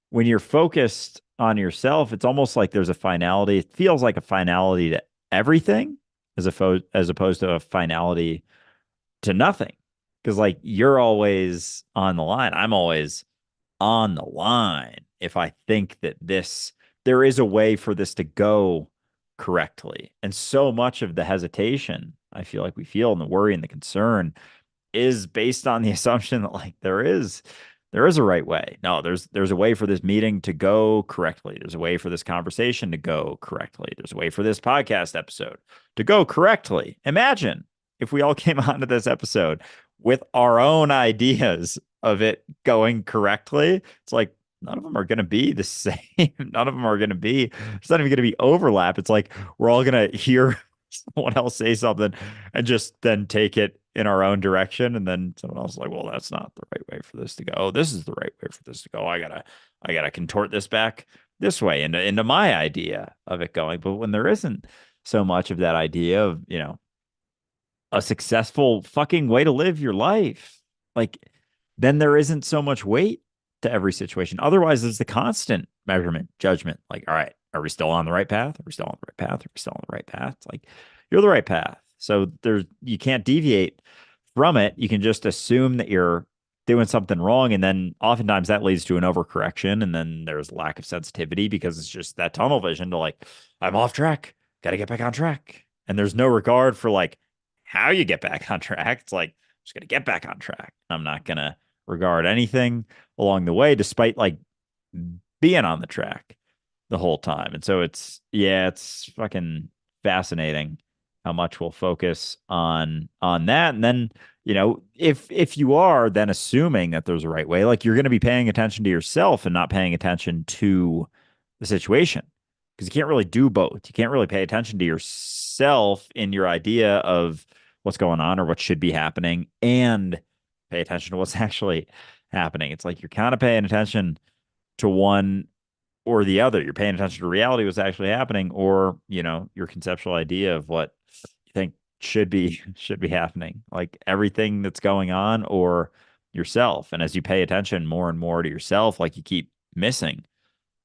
when you're focused on yourself, it's almost like there's a finality. It feels like a finality to everything as opposed to a finality to nothing. Because like you're always on the line. I'm always on the line if I think that there is a way for this to go correctly. And so much of the hesitation I feel like we feel, and the worry and the concern, is based on the assumption that like there is a right way. No, there's a way for this meeting to go correctly. There's a way for this conversation to go correctly. There's a way for this podcast episode to go correctly. Imagine if we all came onto this episode with our own ideas of it going correctly. It's like none of them are going to be the same. None of them are going to be, it's not even going to be overlap. It's like we're all going to hear someone else say something and just then take it in our own direction. And then someone else is like, well, that's not the right way for this to go. Oh, this is the right way for this to go. I gotta contort this back this way into my idea of it going. But when there isn't so much of that idea of, a successful fucking way to live your life, like then there isn't so much weight to every situation. Otherwise, there's the constant measurement, judgment. Like, all right, are we still on the right path? Are we still on the right path? Are we still on the right path? It's like you're the right path. So you can't deviate from it. You can just assume that you're doing something wrong. And then oftentimes that leads to an overcorrection. And then there's lack of sensitivity because it's just that tunnel vision to like, I'm off track, got to get back on track. And there's no regard for like how you get back on track. It's like, I'm just going to get back on track. I'm not going to regard anything along the way, despite like being on the track the whole time. And so it's fucking fascinating how much we'll focus on that. And then, if you are then assuming that there's a right way, like you're going to be paying attention to yourself and not paying attention to the situation. Because you can't really do both. You can't really pay attention to yourself in your idea of what's going on or what should be happening and pay attention to what's actually happening. It's like you're kind of paying attention to one or the other. You're paying attention to reality, what's actually happening, or your conceptual idea of what you think should be happening, like everything that's going on, or yourself. And as you pay attention more and more to yourself, like you keep missing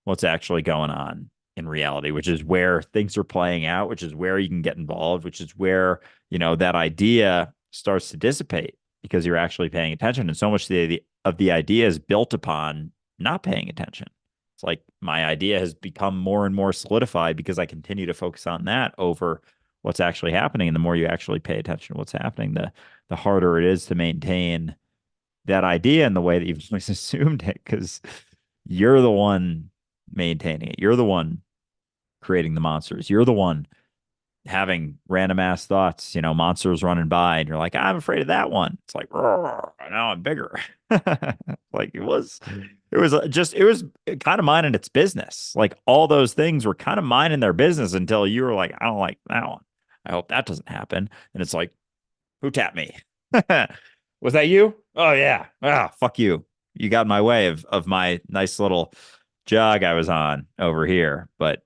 what's actually going on in reality, which is where things are playing out, which is where you can get involved, which is where that idea starts to dissipate because you're actually paying attention. And so much of the idea is built upon not paying attention. It's like my idea has become more and more solidified because I continue to focus on that over what's actually happening. And the more you actually pay attention to what's happening, the harder it is to maintain that idea in the way that you've always assumed it, because you're the one maintaining it. You're the one creating the monsters. You're the one having random ass thoughts, monsters running by, and you're like, I'm afraid of that one. It's like, now I'm bigger. Like it was kind of minding its business. Like all those things were kind of minding their business until you were like, I don't like that one. I hope that doesn't happen. And it's like, who tapped me? Was that you? Oh yeah. Ah, fuck you. You got in my way of my nice little jog I was on over here, but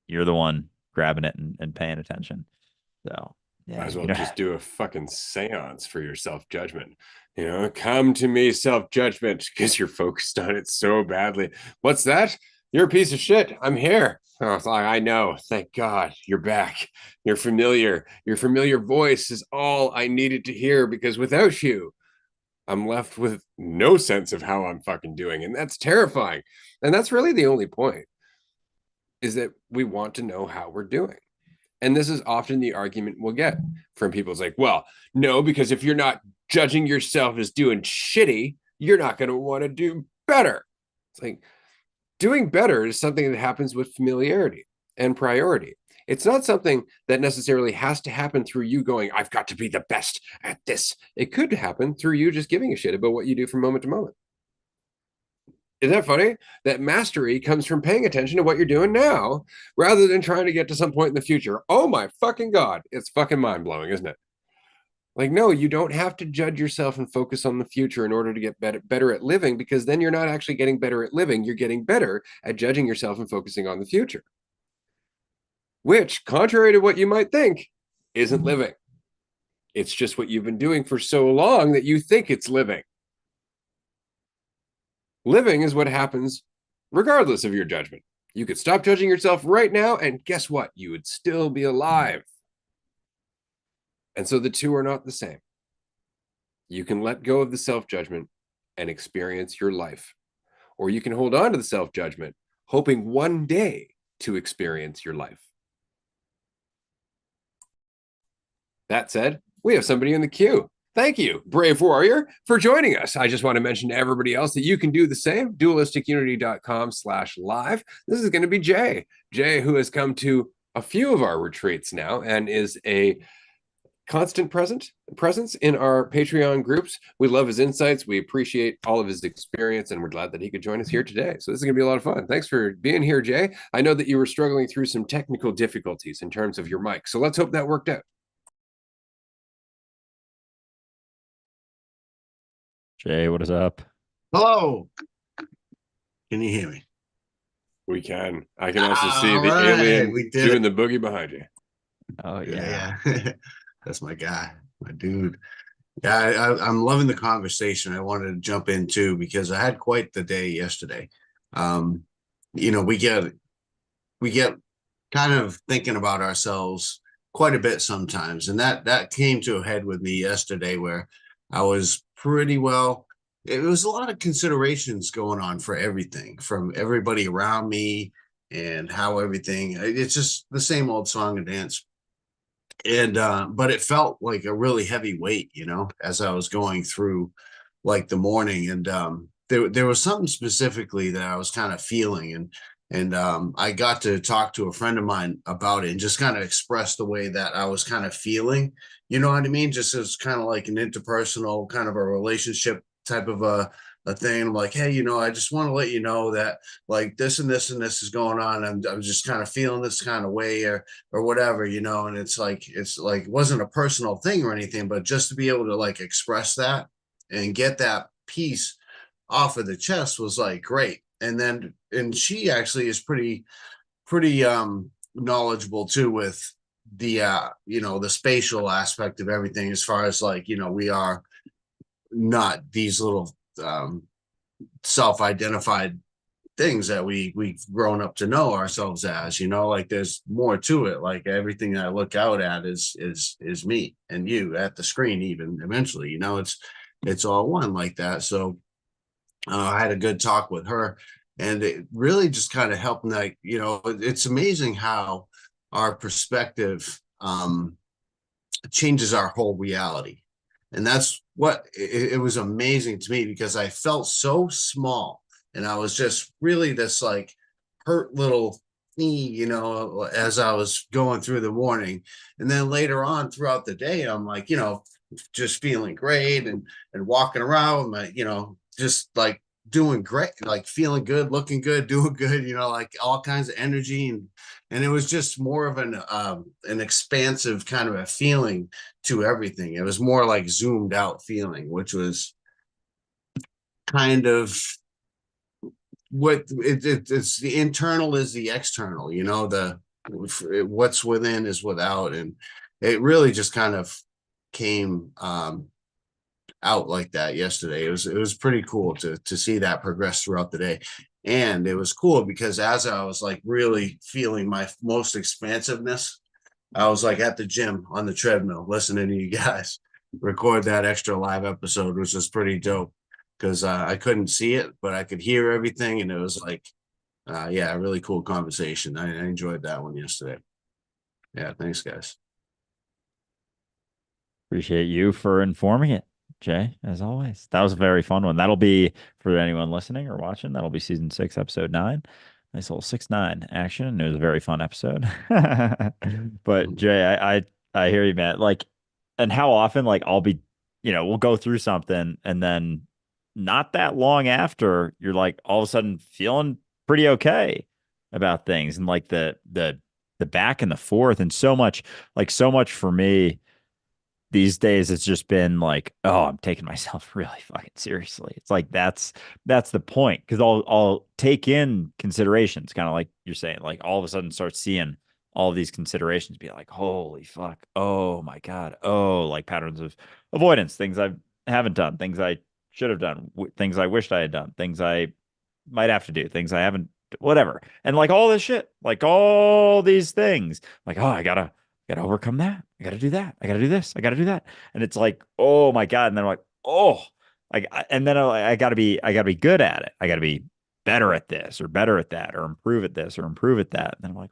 you're the one grabbing it and paying attention. So Might yeah, as well just do a fucking seance for your self-judgment. Come to me, self-judgment, because you're focused on it so badly. What's that? You're a piece of shit. I'm here. Oh, I know. Thank God you're back. You're familiar. Your familiar voice is all I needed to hear, because without you, I'm left with no sense of how I'm fucking doing. And that's terrifying. And that's really the only point, is that we want to know how we're doing. And this is often the argument we'll get from people. It's like, well, no, because if you're not judging yourself as doing shitty, you're not going to want to do better. It's like, doing better is something that happens with familiarity and priority. It's not something that necessarily has to happen through you going, I've got to be the best at this. It could happen through you just giving a shit about what you do from moment to moment. Isn't that funny? That mastery comes from paying attention to what you're doing now rather than trying to get to some point in the future. Oh my fucking God. It's fucking mind blowing, isn't it? Like, no, you don't have to judge yourself and focus on the future in order to get better at living, because then you're not actually getting better at living. You're getting better at judging yourself and focusing on the future, which, contrary to what you might think, isn't living. It's just what you've been doing for so long that you think it's living. Living is what happens regardless of your judgment. You could stop judging yourself right now, and guess what? You would still be alive. And so the two are not the same. You can let go of the self-judgment and experience your life, or you can hold on to the self-judgment, hoping one day to experience your life. That said, we have somebody in the queue. Thank you, Brave Warrior, for joining us. I just want to mention to everybody else that you can do the same. dualisticunity.com/live. This is going to be Jay. Jay, who has come to a few of our retreats now and is a constant presence in our Patreon groups. We love his insights. We appreciate all of his experience, and we're glad that he could join us here today. So this is going to be a lot of fun. Thanks for being here, Jay. I know that you were struggling through some technical difficulties in terms of your mic, so let's hope that worked out. Jay, what is up? Hello. Can you hear me? We can. I can also see the right, alien we did doing it. the boogie behind you. Oh yeah. Yeah. That's my guy, my dude. Yeah, I'm loving the conversation. I wanted to jump in too because I had quite the day yesterday. We get kind of thinking about ourselves quite a bit sometimes, and that came to a head with me yesterday where I was pretty well. It was a lot of considerations going on for everything from everybody around me and how everything. It's just the same old song and dance. And but it felt like a really heavy weight, as I was going through like the morning. And there was something specifically that I was kind of feeling, and I got to talk to a friend of mine about it and just kind of express the way that I was kind of feeling. You know what I mean? Just as kind of like an interpersonal kind of a relationship type of a thing. I'm like, hey, I just want to let you know that like this and this and this is going on. I'm just kind of feeling this kind of way or whatever, and it's like it wasn't a personal thing or anything, but just to be able to like express that and get that piece off of the chest was like great. And she actually is pretty knowledgeable too with the the spatial aspect of everything, as far as like we are not these little self-identified things that we've grown up to know ourselves as, like there's more to it. Like everything that I look out at is me and you at the screen, even eventually, it's all one like that. So I had a good talk with her, and it really just kind of helped. Like, it's amazing how our perspective changes our whole reality. And that's what it was amazing to me, because I felt so small and I was just really this like hurt little you know, as I was going through the morning. And then later on throughout the day, I'm like, you know, just feeling great and walking around, my, you know, just like doing great, like feeling good, looking good, doing good, you know, like all kinds of energy. And it was just more of an expansive kind of a feeling to everything. It was more like zoomed out feeling, which was kind of what it's the internal is the external, you know, the what's within is without. And it really just kind of came out like that yesterday. It was pretty cool to see that progress throughout the day. And it was cool because as I was like really feeling my most expansiveness, I was like at the gym on the treadmill listening to you guys record that extra live episode, which was pretty dope because I couldn't see it, but I could hear everything. And it was like, yeah, a really cool conversation. I enjoyed that one yesterday. Yeah, thanks, guys. Appreciate you for informing it, Jay, as always. That was a very fun one. That'll be for anyone listening or watching. That'll be season 6, episode 9. Nice little 6-9 action. It was a very fun episode. But Jay, I hear you, man. Like, and how often, like, I'll be, we'll go through something and then not that long after, you're like all of a sudden feeling pretty okay about things. And like the back and the forth and so much for me these days it's just been like, oh, I'm taking myself really fucking seriously. It's like that's the point because I'll take in considerations, kind of like you're saying, like all of a sudden start seeing all of these considerations, be like, holy fuck, oh my god, oh, like patterns of avoidance, things I haven't done, things I should have done, things I wished I had done, things I might have to do, things I haven't, whatever, and like all this shit, like all these things, like oh, I gotta overcome that. I gotta do that. I gotta do this. I gotta do that. And it's like, oh my God. And then I'm like, oh, and then I gotta be good at it. I gotta be better at this or better at that or improve at this or improve at that. And then I'm like,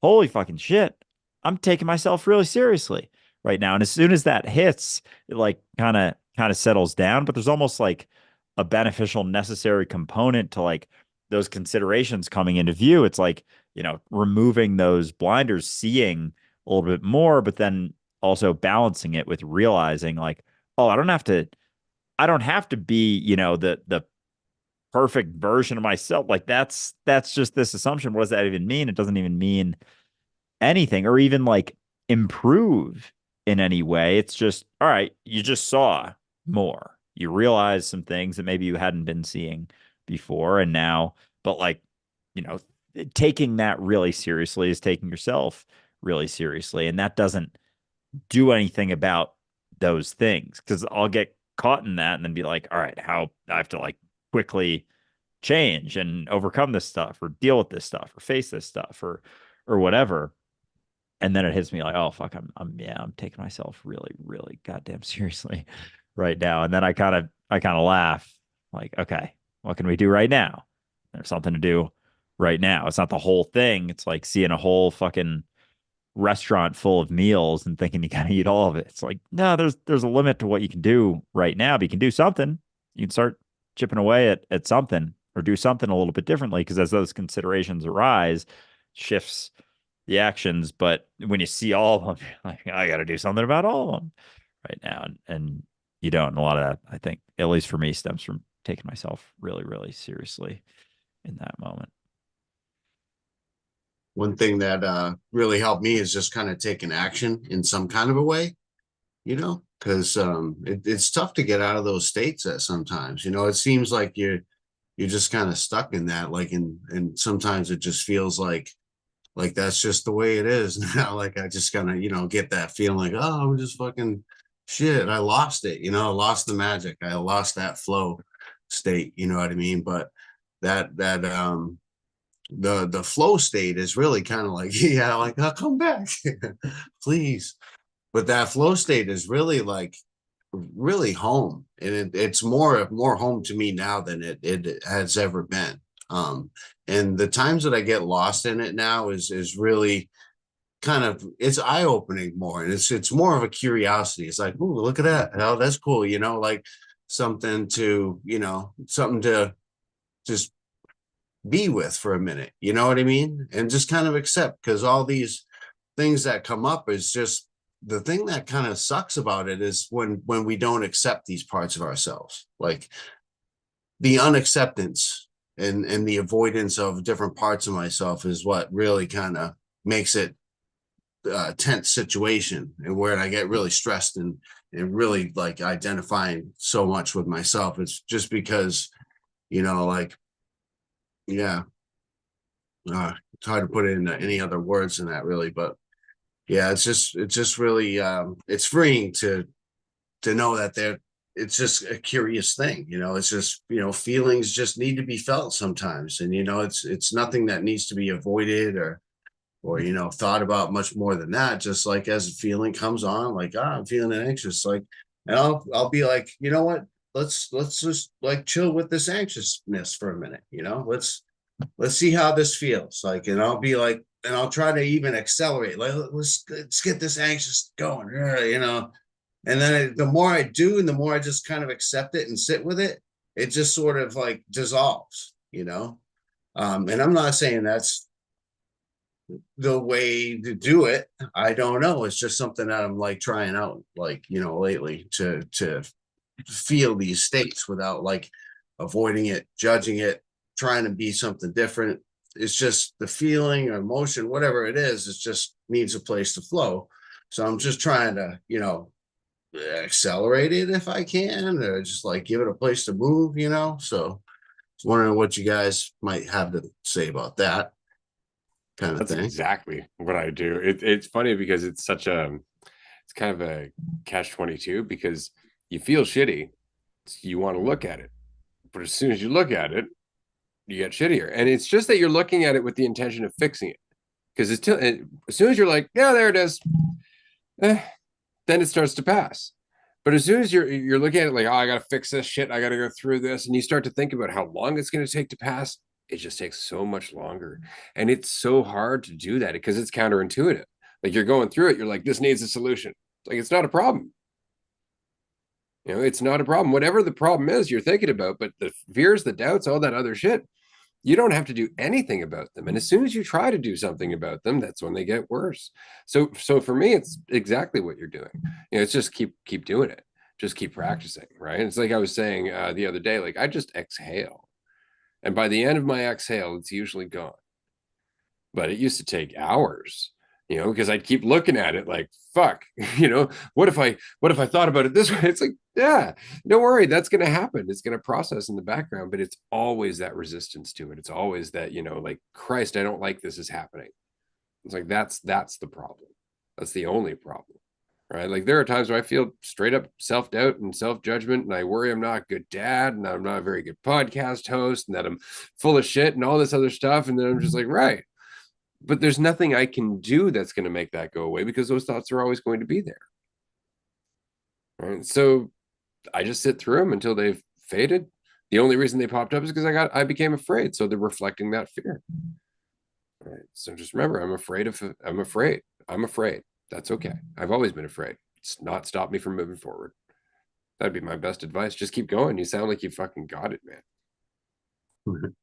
holy fucking shit. I'm taking myself really seriously right now. And as soon as that hits, it like kind of settles down, but there's almost like a beneficial, necessary component to like those considerations coming into view. It's like, removing those blinders, seeing a little bit more, but then also balancing it with realizing like, oh, I don't have to be, the perfect version of myself. Like that's just this assumption. What does that even mean? It doesn't even mean anything or even like improve in any way. It's just, all right, you just saw more. You realize some things that maybe you hadn't been seeing before. And now, but like, you know, taking that really seriously is taking yourself really seriously. And that doesn't do anything about those things because I'll get caught in that and then be like, all right, how I have to like quickly change and overcome this stuff or deal with this stuff or face this stuff or whatever. And then it hits me like, oh fuck, I'm taking myself really, really goddamn seriously right now. And then I kind of laugh, like, okay, what can we do right now? There's something to do right now. It's not the whole thing. It's like seeing a whole fucking restaurant full of meals and thinking you gotta eat all of it. It's like, no, there's a limit to what you can do right now, but you can do something. You can start chipping away at something or do something a little bit differently because as those considerations arise, shifts the actions. But when you see all of them, you're like, I got to do something about all of them right now. And you don't. And a lot of that, I think, at least for me, stems from taking myself really, really seriously in that moment. One thing that really helped me is just kind of taking action in some kind of a way, you know, because it's tough to get out of those states at sometimes, you know, it seems like you're just kind of stuck in that, like, and sometimes it just feels like that's just the way it is now. Like I just kind of, you know, get that feeling like, oh, I'm just fucking shit. I lost it, you know, I lost the magic. I lost that flow state, you know what I mean? But that the flow state is really kind of like, yeah, like I'll come back, please. But that flow state is really like really home. And it's more home to me now than it has ever been. And the times that I get lost in it now is really kind of it's eye-opening more, and it's more of a curiosity. It's like, oh, look at that, oh, that's cool, you know, like something to, you know, something to just be with for a minute. You know what I mean? And just kind of accept, because all these things that come up is just the thing that kind of sucks about it is when we don't accept these parts of ourselves, like the unacceptance and the avoidance of different parts of myself is what really kind of makes it a tense situation, and where I get really stressed and really like identifying so much with myself. It's just because, like, yeah, it's hard to put it in any other words than that, really. But yeah, it's just really it's freeing to know that it's just a curious thing. It's just, feelings just need to be felt sometimes, and it's nothing that needs to be avoided or thought about much more than that. Just like as a feeling comes on, like, I'm feeling anxious, like, and I'll be like, you know what, let's just like chill with this anxiousness for a minute. Let's see how this feels like, and I'll be like, and I'll try to even accelerate, like, let's get this anxious going, and then the more I do, and the more I just kind of accept it and sit with it, it just sort of like dissolves. And I'm not saying that's the way to do it. I don't know. It's just something that I'm like trying out, like, lately, to feel these states without like avoiding it, judging it, trying to be something different. It's just the feeling or emotion, whatever it is, it just needs a place to flow. So I'm just trying to, accelerate it if I can, or just like give it a place to move, So wondering what you guys might have to say about that kind of That's thing. exactly what I do. It's funny because it's kind of a catch-22, because you feel shitty, so you want to look at it, but as soon as you look at it, you get shittier. And it's just that you're looking at it with the intention of fixing it, because as soon as you're like, yeah, there it is, then it starts to pass. But as soon as you're looking at it like, oh, I gotta fix this shit, I gotta go through this, and you start to think about how long it's going to take to pass, it just takes so much longer. And it's so hard to do that because it's counterintuitive. Like, you're going through it, you're like, this needs a solution. It's like, it's not a problem. It's not a problem. Whatever the problem is you're thinking about, but the fears, the doubts, all that other shit, you don't have to do anything about them. And as soon as you try to do something about them, that's when they get worse. So for me, it's exactly what you're doing. It's just keep doing it. Just keep practicing, right? It's like I was saying the other day, like, I just exhale. And by the end of my exhale, it's usually gone. But it used to take hours, because I'd keep looking at it like, fuck, what if I thought about it this way? It's like, yeah, don't worry, that's going to happen. It's going to process in the background, but it's always that resistance to it. It's always that, like, Christ, I don't like this is happening. It's like, that's the problem. That's the only problem, right? Like, there are times where I feel straight up self-doubt and self-judgment, and I worry I'm not a good dad, and I'm not a very good podcast host, and that I'm full of shit and all this other stuff. And then I'm just like, right. But there's nothing I can do that's going to make that go away, because those thoughts are always going to be there. Right? So I just sit through them until they've faded. The only reason they popped up is because I became afraid. So they're reflecting that fear. Right. So just remember, I'm afraid. That's okay. I've always been afraid. It's not stopped me from moving forward. That'd be my best advice. Just keep going. You sound like you fucking got it, man.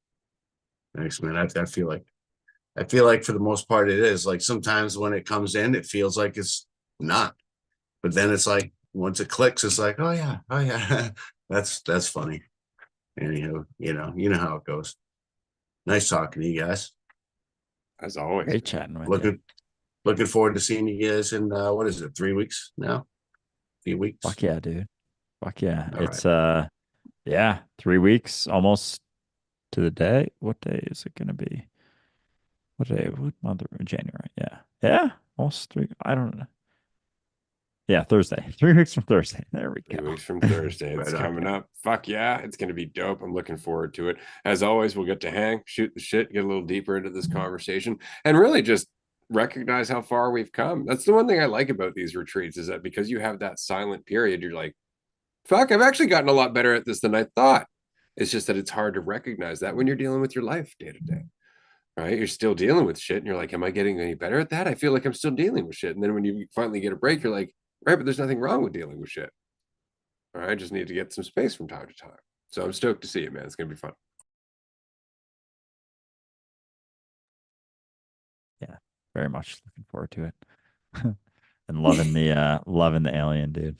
Thanks, man. I feel like for the most part it is. Like, sometimes when it comes in, it feels like it's not. But then it's like, once it clicks, it's like, oh yeah. That's funny. Anyhow, you know how it goes. Nice talking to you guys. As always. Great chatting with you. Looking forward to seeing you guys in what is it, 3 weeks now? 3 weeks. Fuck yeah, dude. Fuck yeah. All It's 3 weeks almost to the day. What day is it gonna be? What month? January. Yeah. Yeah. Almost 3. I don't know. Yeah, Thursday. 3 weeks from Thursday. There we go. 3 weeks from Thursday. It's Right on. coming up. Fuck yeah. It's going to be dope. I'm looking forward to it. As always, we'll get to hang, shoot the shit, get a little deeper into this conversation, and really just recognize how far we've come. That's the one thing I like about these retreats, is that because you have that silent period, you're like, fuck, I've actually gotten a lot better at this than I thought. It's just that it's hard to recognize that when you're dealing with your life day to day. Right? You're still dealing with shit, and you're like, am I getting any better at that? I feel like I'm still dealing with shit. And then when you finally get a break, you're like, right, but there's nothing wrong with dealing with shit. All right, I just need to get some space from time to time. So I'm stoked to see it, man. It's gonna be fun. Very much looking forward to it. And loving the alien dude.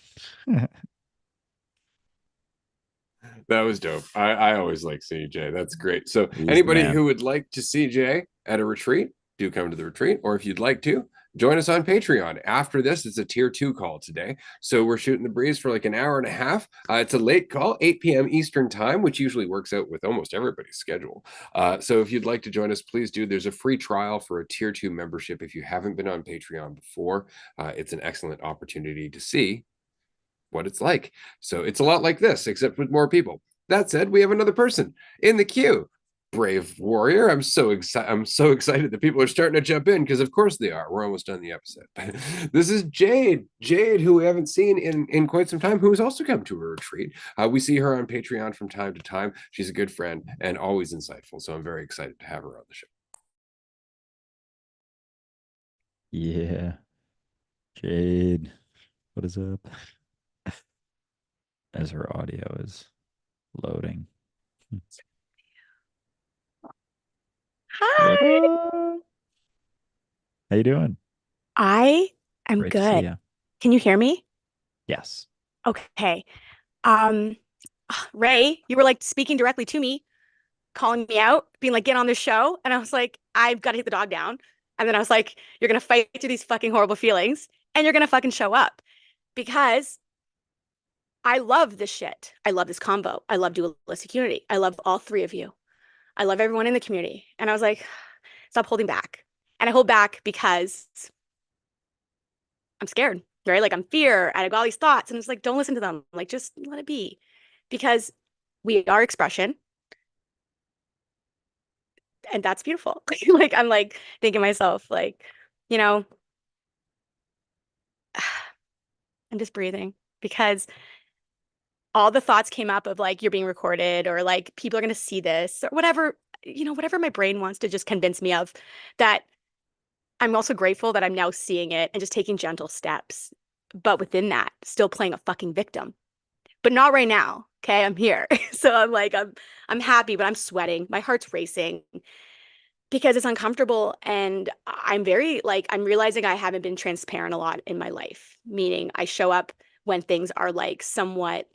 That was dope. I always like seeing Jay. That's great. So He's the anybody man. who would like to see Jay at a retreat, do come to the retreat. Or if you'd like to, join us on Patreon. After this, it's a tier 2 call today. So we're shooting the breeze for like an hour and a half. It's a late call, 8 p.m. Eastern time, which usually works out with almost everybody's schedule. So if you'd like to join us, please do. There's a free trial for a tier 2 membership. If you haven't been on Patreon before, it's an excellent opportunity to see what it's like. So it's a lot like this, except with more people. That said, we have another person in the queue. Brave warrior. I'm so excited that people are starting to jump in, because of course they are. We're almost done the episode. This is Jade, who we haven't seen in quite some time, who has also come to a retreat. We see her on Patreon from time to time. She's a good friend and always insightful. So I'm very excited to have her on the show. Yeah. Jade, what is up? As her audio is loading. Hi. What up? How you doing? I am Great to see good. you. Can you hear me? Yes. Okay. Um, Ray, you were like speaking directly to me, calling me out, being like, get on the show. And I was like, I've got to take the dog down. And then I was like, you're gonna fight through these fucking horrible feelings and you're gonna fucking show up because I love this shit. I love this combo. I love Dualistic Unity. I love all three of you. I love everyone in the community. And I was like, stop holding back. And I hold back because I'm scared, right? Like I'm fear. I got all these thoughts, and it's like, don't listen to them. Like, just let it be, because we are expression, and that's beautiful. Like I'm like thinking to myself, like, you know, I'm just breathing because all the thoughts came up of like you're being recorded or like people are gonna see this or whatever, whatever my brain wants to just convince me of that. I'm also grateful that I'm now seeing it and just taking gentle steps. But within that, still playing a fucking victim. But not right now. Okay, I'm here. So I'm like, I'm happy, but I'm sweating. My heart's racing because it's uncomfortable. And I'm very like, I'm realizing I haven't been transparent a lot in my life, meaning I show up when things are like somewhat,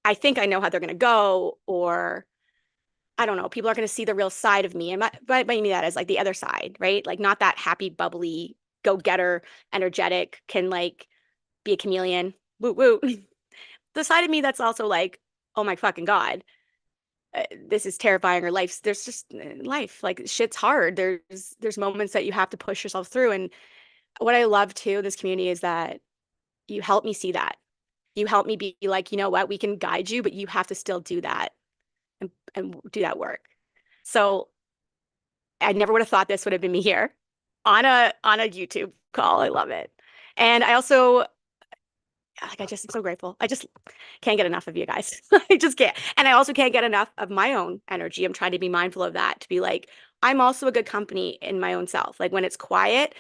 I think I know how they're gonna go, or I don't know, people are gonna see the real side of me. And by mean that as like the other side, right? Like not that happy, bubbly, go-getter, energetic, can like be a chameleon. Woo woo. The side of me that's also like, oh my fucking God, this is terrifying, or there's just life, like shit's hard. There's moments that you have to push yourself through. And what I love too in this community is that you help me see that. You help me be like, you know what, we can guide you, but you have to still do that and do that work. So I never would have thought this would have been me here on a YouTube call. I love it. And I also like I just am so grateful. I just can't get enough of you guys. I just can't. And I also can't get enough of my own energy. I'm trying to be mindful of that, to be like, I'm also a good company in my own self. Like when it's quiet,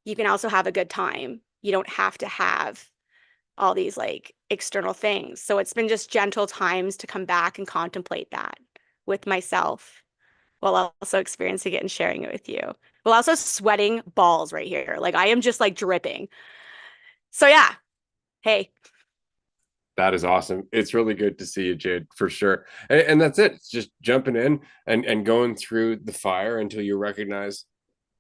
you can also have a good time. You don't have to have all these like external things. So it's been just gentle times to come back and contemplate that with myself while also experiencing it and sharing it with you. While also sweating balls right here. Like I am just like dripping. So yeah. Hey. That is awesome. It's really good to see you, Jade, for sure. And that's it. It's just jumping in and going through the fire until you recognize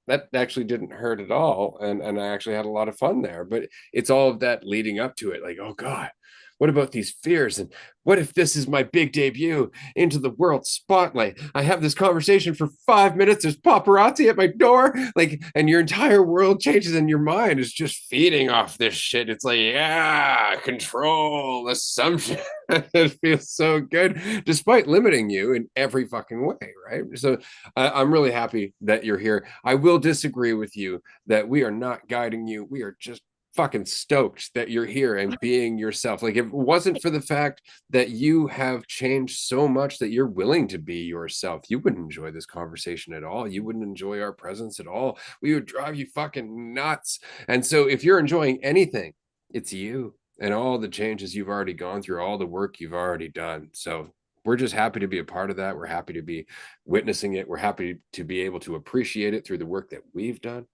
that actually didn't hurt at all. And I actually had a lot of fun there. But it's all of that leading up to it. Like, oh God, what about these fears? And what if this is my big debut into the world spotlight? I have this conversation for 5 minutes. There's paparazzi at my door. Like, and your entire world changes and your mind is just feeding off this shit. It's like, yeah, control, assumption. It feels so good, despite limiting you in every fucking way, right? So I'm really happy that you're here. I will disagree with you that we are not guiding you. We are just fucking stoked that you're here and being yourself. Like if it wasn't for the fact that you have changed so much that you're willing to be yourself, you wouldn't enjoy this conversation at all. You wouldn't enjoy our presence at all. We would drive you fucking nuts. And so if you're enjoying anything, it's you and all the changes you've already gone through, all the work you've already done. So we're just happy to be a part of that. We're happy to be witnessing it. We're happy to be able to appreciate it through the work that we've done.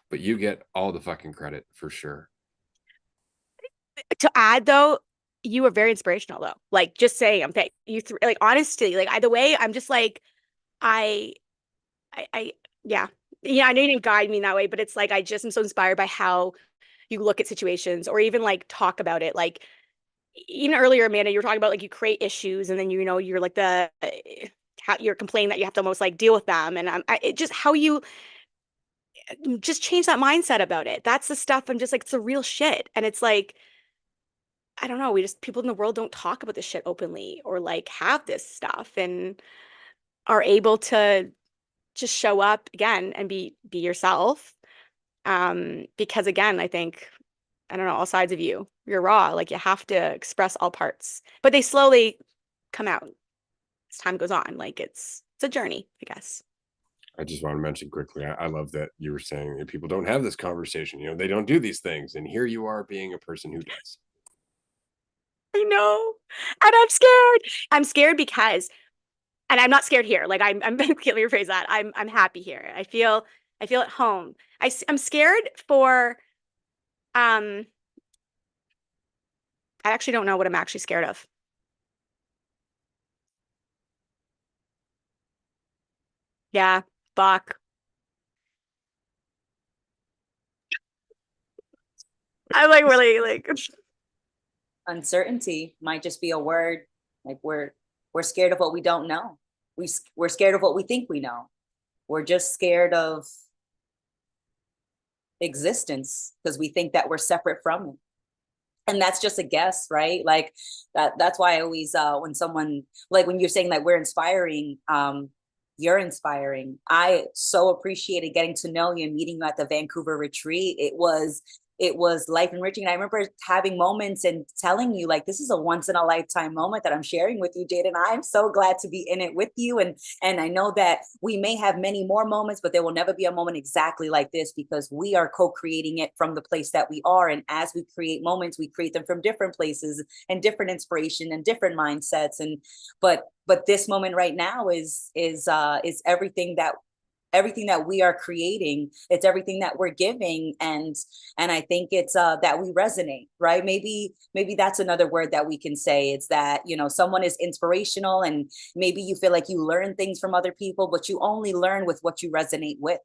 But you get all the fucking credit for sure. To add though, you were very inspirational though. Like just saying, I'm you like honestly, like either way, I'm just like I, I, yeah, yeah. I know you didn't guide me in that way, but it's like I just am so inspired by how you look at situations or even like talk about it. Like even earlier, Amanda, you were talking about like you create issues and then you're like how you're complaining that you have to almost like deal with them, and it just how you just change that mindset about it. That's the stuff I'm just like it's the real shit, and it's like I don't know, we just people in the world don't talk about this shit openly or like have this stuff and are able to just show up again and be yourself. Because again, I think I don't know, all sides of you. You're raw. Like you have to express all parts. But they slowly come out as time goes on. Like it's a journey, I guess. I just want to mention quickly, I love that you were saying that people don't have this conversation. You know, they don't do these things. And here you are being a person who does. I know. And I'm scared. I'm scared because and I'm not scared here. Like I'm can't rephrase that. I'm happy here. I feel at home. I'm scared for I actually don't know what I'm actually scared of. Yeah, fuck. I'm like really like Uncertainty might just be a word. Like we're scared of what we don't know. We're scared of what we think we know. We're just scared of existence because we think that we're separate from it. And that's just a guess, right? Like that's why I always when someone like when you're saying that we're inspiring, you're inspiring. I so appreciated getting to know you and meeting you at the Vancouver retreat. It was life enriching. And I remember having moments and telling you like this is a once in a lifetime moment that I'm sharing with you, Jade. And I'm so glad to be in it with you. And I know that we may have many more moments, but there will never be a moment exactly like this because we are co-creating it from the place that we are. And as we create moments, we create them from different places and different inspiration and different mindsets. And but this moment right now is everything that we are creating. It's everything that we're giving. And I think it's that we resonate, right? Maybe that's another word that we can say. It's that, you know, someone is inspirational and maybe you feel like you learn things from other people, but you only learn with what you resonate with.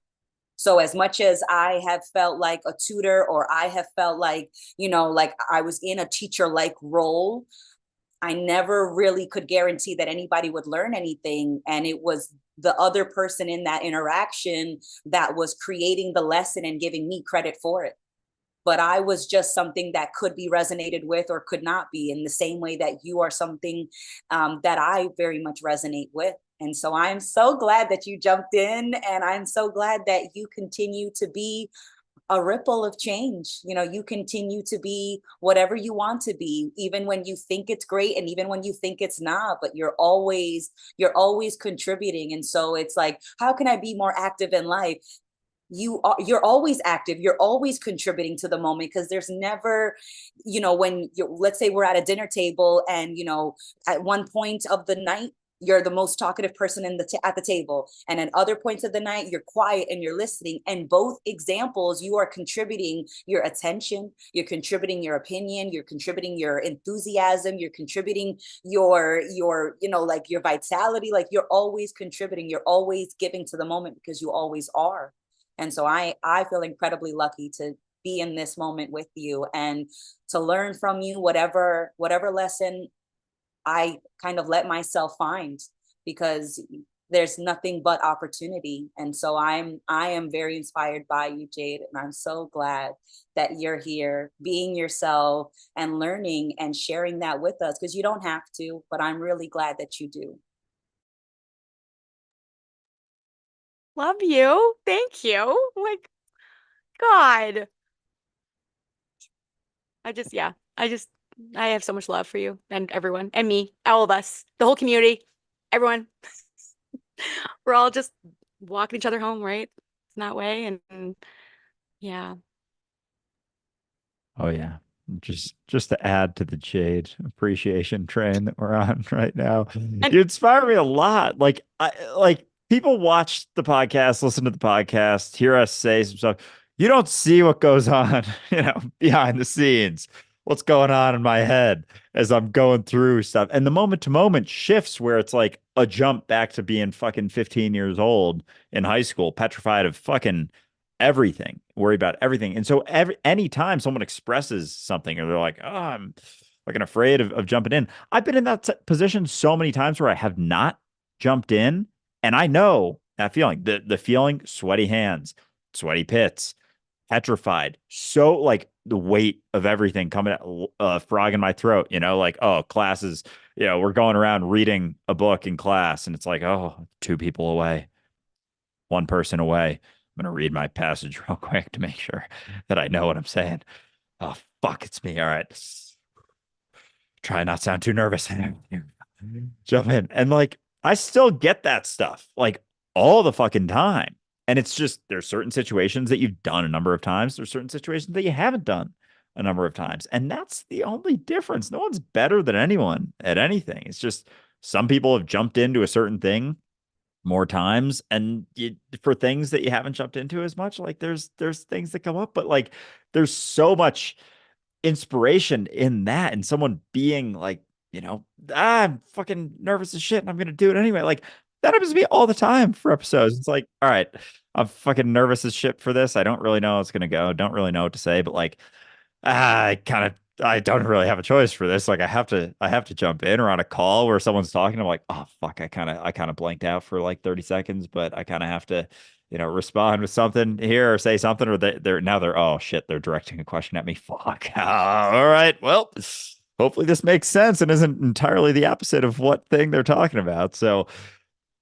So as much as I have felt like a tutor or I have felt like, you know, like I was in a teacher like role, I never really could guarantee that anybody would learn anything. And it was the other person in that interaction that was creating the lesson and giving me credit for it. But I was just something that could be resonated with or could not be, in the same way that you are something that I very much resonate with. And so I'm so glad that you jumped in, and I'm so glad that you continue to be a ripple of change. You know, you continue to be whatever you want to be, even when you think it's great and even when you think it's not, but you're always contributing. And so it's like, how can I be more active in life? You're always active, you're always contributing to the moment, because there's never, you know, when you, let's say we're at a dinner table and, you know, at one point of the night you're the most talkative person at the table, and at other points of the night you're quiet and you're listening. And both examples, you are contributing your attention, you're contributing your opinion, you're contributing your enthusiasm, you're contributing your you know, like your vitality. Like you're always contributing, you're always giving to the moment, because you always are. And so I feel incredibly lucky to be in this moment with you and to learn from you whatever lesson I kind of let myself find, because there's nothing but opportunity. And so I am very inspired by you, Jade, and I'm so glad that you're here being yourself and learning and sharing that with us, because you don't have to, but I'm really glad that you do. love you. Thank you. Like God. Yeah. I have so much love for you and everyone and me, all of us, the whole community, everyone. We're all just walking each other home, right? In that way. And yeah. Oh yeah. just to add to the Jade appreciation train that we're on right now. You inspire me a lot. Like people watch the podcast, listen to the podcast, hear us say some stuff. You don't see what goes on, behind the scenes. What's going on in my head as I'm going through stuff. And the moment to moment shifts where it's like a jump back to being fucking 15 years old in high school, petrified of fucking everything, worry about everything. And so anytime someone expresses something or they're like, oh, I'm fucking afraid of jumping in. I've been in that position so many times where I have not jumped in. And I know that feeling, the feeling, sweaty hands, sweaty pits, petrified. So like the weight of everything coming frog in my throat, like, oh, classes, we're going around reading a book in class and it's like, oh, 2 people away, 1 person away. I'm going to read my passage real quick to make sure that I know what I'm saying. Oh, fuck, it's me. All right. Try not sound too nervous. Jump in. And like, I still get that stuff like all the fucking time. And it's just, there's certain situations that you've done a number of times. There's certain situations that you haven't done a number of times. And that's the only difference. No one's better than anyone at anything. It's just some people have jumped into a certain thing more times and for things that you haven't jumped into as much, like there's things that come up, but like there's so much inspiration in that and someone being like, I'm fucking nervous as shit and I'm gonna do it anyway. Like that happens to me all the time for episodes. It's like, all right, I'm fucking nervous as shit for this. I don't really know how it's gonna go. Don't really know what to say, but like I don't really have a choice for this. Like I have to jump in or on a call where someone's talking. I'm like, oh fuck, I kind of blanked out for like 30 seconds, but I kind of have to, respond with something here or say something, or they're oh shit, they're directing a question at me. Fuck. All right. Well, hopefully this makes sense and isn't entirely the opposite of what thing they're talking about. So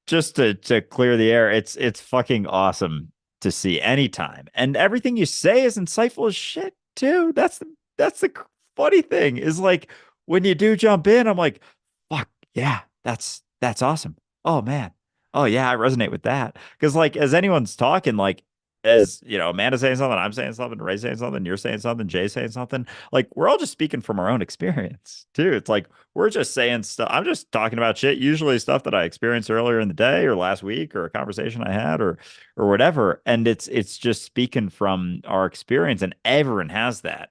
just to clear the air, it's fucking awesome to see anytime. And everything you say is insightful as shit too. That's the funny thing is like when you do jump in, I'm like, fuck yeah, that's awesome. Oh man. Oh yeah, I resonate with that. Because like as anyone's talking, like as Amanda's saying something, I'm saying something, Ray's saying something, you're saying something, Jay's saying something. Like we're all just speaking from our own experience too. It's like we're just saying stuff. I'm just talking about shit, usually stuff that I experienced earlier in the day or last week or a conversation I had or whatever. And it's just speaking from our experience, and everyone has that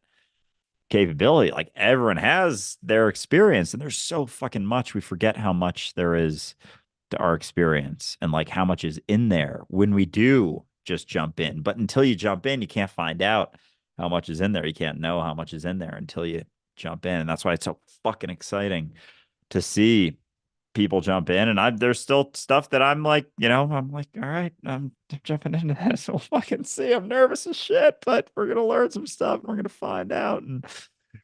capability. Like everyone has their experience, and there's so fucking much. We forget how much there is to our experience and like how much is in there when we do just jump in. But until you jump in, you can't find out how much is in there. You can't know how much is in there until you jump in. And that's why it's so fucking exciting to see people jump in. And there's still stuff that I'm like, I'm like, all right, I'm jumping into this. We'll fucking see. I'm nervous as shit, but we're gonna learn some stuff. And we're gonna find out, and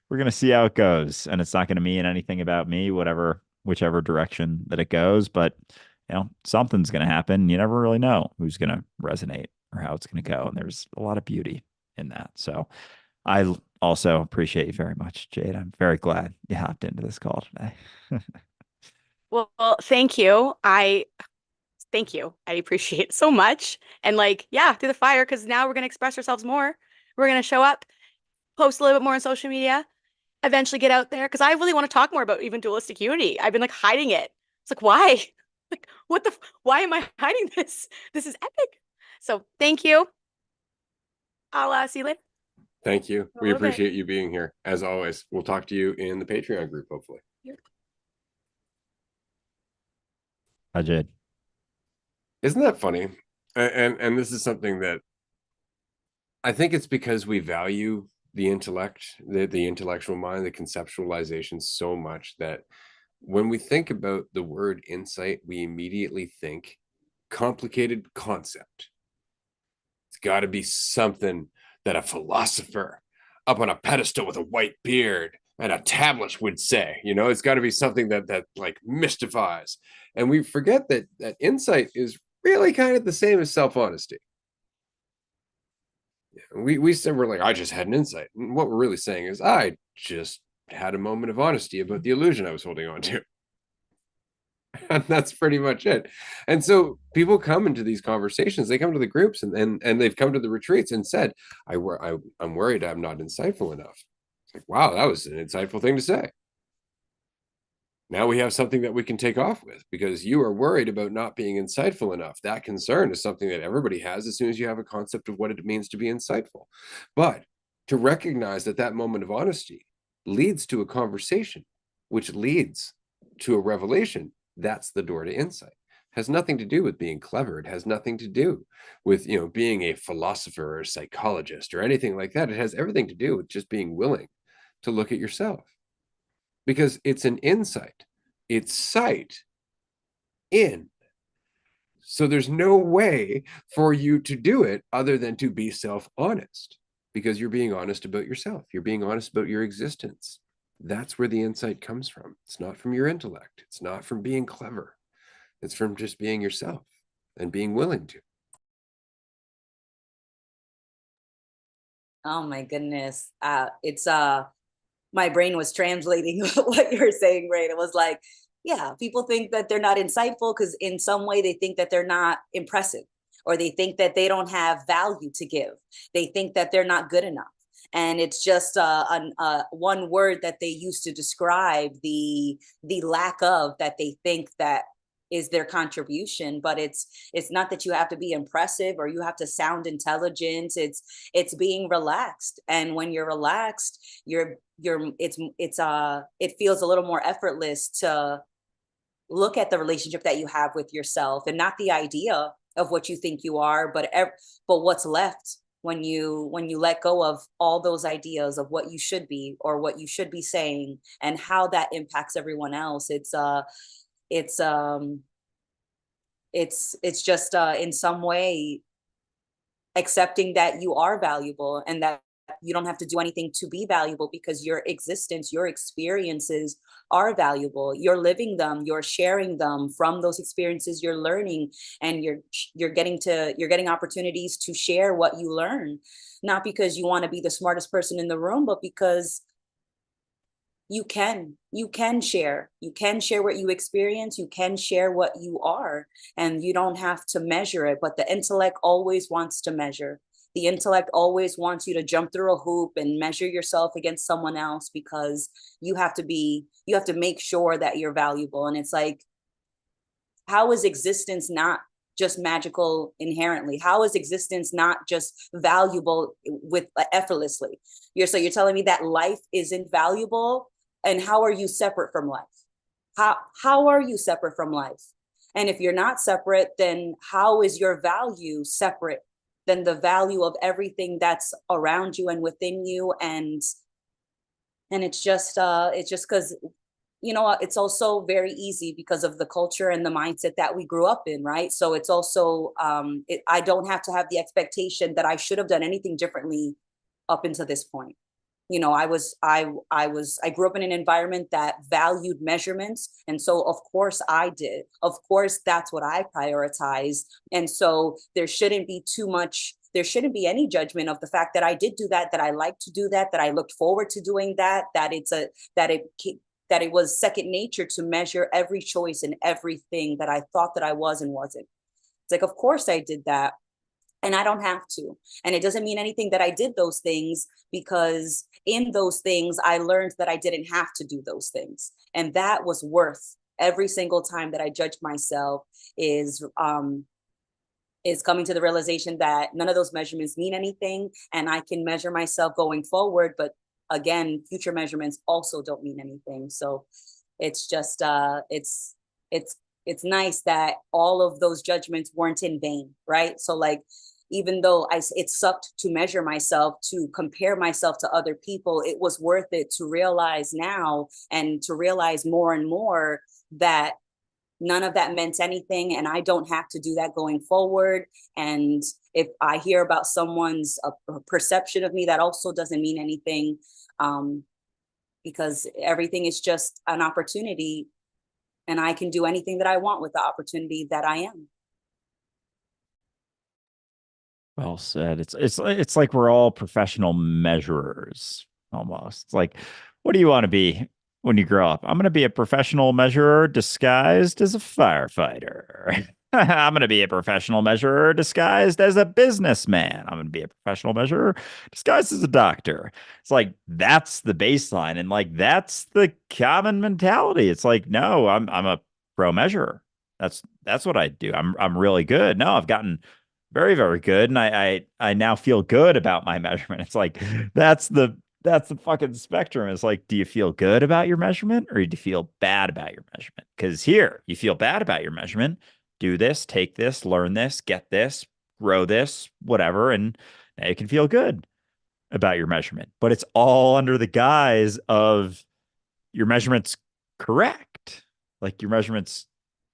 we're gonna see how it goes. And it's not gonna mean anything about me, whichever direction that it goes. But something's gonna happen. You never really know who's gonna resonate or how it's gonna go. And there's a lot of beauty in that. So I also appreciate you very much, Jade. I'm very glad you hopped into this call today. Well, thank you. Thank you. I appreciate it so much. And like, yeah, through the fire, because now we're going to express ourselves more. We're going to show up, post a little bit more on social media, eventually get out there. Because I really want to talk more about even dualistic unity. I've been like hiding it. It's like, why? Like, why am I hiding this? This is epic. So thank you. I'll see you later. Thank you. We appreciate you being here. As always, we'll talk to you in the Patreon group, hopefully. Hi, Jade. Isn't that funny? And this is something that I think it's because we value the intellect, the intellectual mind, the conceptualization so much that when we think about the word insight, we immediately think complicated concept. It's got to be something that a philosopher up on a pedestal with a white beard and a tablet would say. It's got to be something that like mystifies. And we forget that insight is really kind of the same as self-honesty. We said we're like, I just had an insight. And what we're really saying is I just had a moment of honesty about the illusion I was holding on to. And that's pretty much it. And so people come into these conversations, they come to the groups and they've come to the retreats and said, I'm worried I'm not insightful enough. Like, wow, that was an insightful thing to say. Now we have something that we can take off with because you are worried about not being insightful enough. That concern is something that everybody has as soon as you have a concept of what it means to be insightful. But to recognize that that moment of honesty leads to a conversation, which leads to a revelation, that's the door to insight. Has nothing to do with being clever. It has nothing to do with, being a philosopher or a psychologist or anything like that. It has everything to do with just being willing to look at yourself, because it's an insight. It's sight in. So there's no way for you to do it other than to be self-honest, because you're being honest about yourself. You're being honest about your existence. That's where the insight comes from. It's not from your intellect. It's not from being clever. It's from just being yourself and being willing to. Oh my goodness. It's my brain was translating what you were saying, right? It was like, yeah, people think that they're not insightful because in some way they think that they're not impressive, or they think that they don't have value to give. They think that they're not good enough. And it's just one word that they use to describe the lack of that they think that is their contribution. But it's not that you have to be impressive or you have to sound intelligent. It's being relaxed. And when you're relaxed, it feels a little more effortless to look at the relationship that you have with yourself, and not the idea of what you think you are, but what's left when you let go of all those ideas of what you should be or what you should be saying and how that impacts everyone else. It's just in some way accepting that you are valuable and that you don't have to do anything to be valuable, because your existence, your experiences are valuable. You're living them, you're sharing them. From those experiences you're learning, and you're getting opportunities to share what you learn, not because you want to be the smartest person in the room, but because you can share what you experience, you can share what you are, and you don't have to measure it. But the intellect always wants to measure. The intellect always wants you to jump through a hoop and measure yourself against someone else, because you have to make sure that you're valuable. And it's like, how is existence not just magical inherently? How is existence not just valuable with effortlessly? You're telling me that life isn't valuable, and how are you separate from life? How are you separate from life? And if you're not separate, then how is your value separate than the value of everything that's around you and within you? And it's just because it's also very easy because of the culture and the mindset that we grew up in, right? So it's also I don't have to have the expectation that I should have done anything differently up until this point. I grew up in an environment that valued measurements, and so of course I did. Of course, that's what I prioritize. And so there shouldn't be any judgment of the fact that I did do that, that I like to do that, that I looked forward to doing that, that it was second nature to measure every choice and everything that I thought that I was and wasn't. It's like, of course I did that, and I don't have to. And it doesn't mean anything that I did those things, because in those things, I learned that I didn't have to do those things. And that was worth every single time that I judged myself, is coming to the realization that none of those measurements mean anything, and I can measure myself going forward. But again, future measurements also don't mean anything. So it's just, it's nice that all of those judgments weren't in vain, right? So like, even though it sucked to measure myself, to compare myself to other people, it was worth it to realize now, and to realize more and more, that none of that meant anything, and I don't have to do that going forward. And if I hear about someone's perception of me, that also doesn't mean anything, because everything is just an opportunity, and I can do anything that I want with the opportunity that I am. Well said. It's like we're all professional measurers almost. It's like, what do you want to be? when you grow up? I'm going to be a professional measurer disguised as a firefighter. I'm going to be a professional measurer disguised as a businessman. I'm going to be a professional measurer disguised as a doctor. It's like that's the baseline, and like that's the common mentality. It's like, no, I'm a pro measurer. That's what I do. I'm really good. No, I've gotten very, very good, and I now feel good about my measurement. It's like that's the fucking spectrum. It's like, do you feel good about your measurement or do you feel bad about your measurement? Because here, you feel bad about your measurement, do this, take this, learn this, get this, grow this, whatever, and now you can feel good about your measurement. But it's all under the guise of your measurement's correct. Like your measurement's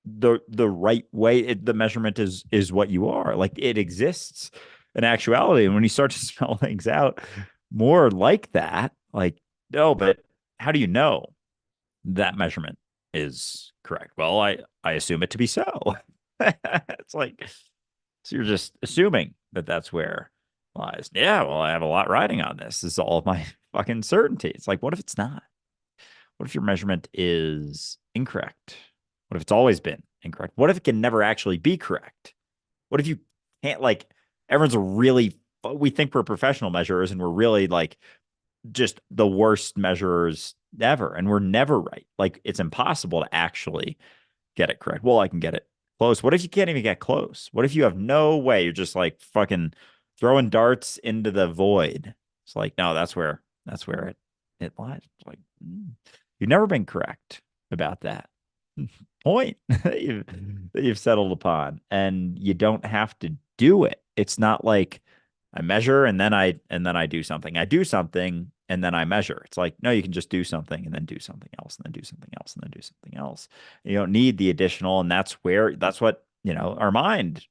the right way. The measurement is what you are. Like it exists in actuality. And when you start to spell things out more like that, like, no, but how do you know that measurement is correct? Well, I assume it to be so. It's like, so you're just assuming that that's where it lies. Yeah, well, I have a lot riding on this. This is all of my fucking certainty. It's like, what if it's not? What if your measurement is incorrect? What if it's always been incorrect? What if it can never actually be correct? What if you can't, like, everyone's we think we're professional measurers and we're really like just the worst measurers ever. And we're never right. Like, it's impossible to actually get it correct. Well, I can get it close. What if you can't even get close? What if you have no way? You're just like fucking throwing darts into the void. It's like, no, that's where it lies. It's like, you've never been correct about that point that you've settled upon, and you don't have to do it. It's not like I measure and then I do something. I do something and then I measure. It's like, no, you can just do something and then do something else and then do something else and then do something else. You don't need the additional, and that's what,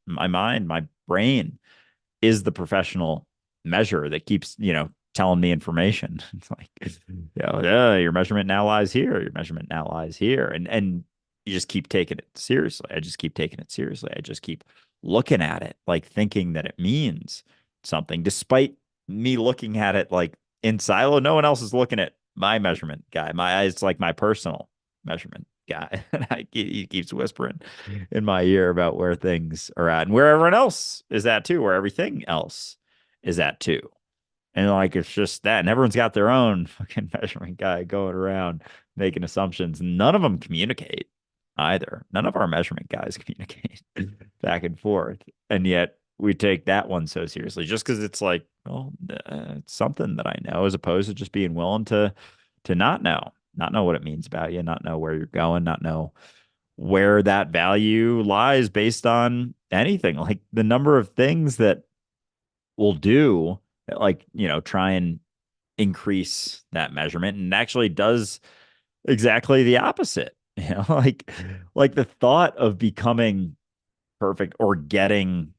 my brain is the professional measure that keeps, telling me information. It's like, your measurement now lies here. Your measurement now lies here. And you just keep taking it seriously. I just keep taking it seriously. I just keep looking at it, like thinking that it means something, despite me looking at it like in silo. No one else is looking at my measurement guy. It's like my personal measurement guy. And he keeps whispering in my ear about where things are at and where everyone else is at too, where everything else is at too. And like, it's just that, and everyone's got their own fucking measurement guy going around making assumptions. None of them communicate either. None of our measurement guys communicate back and forth. And yet we take that one so seriously just because it's like, well, it's something that I know, as opposed to just being willing to not know what it means about you, not know where you're going, not know where that value lies based on anything. Like the number of things that we'll do that, like, try and increase that measurement, and actually does exactly the opposite. Like the thought of becoming perfect or getting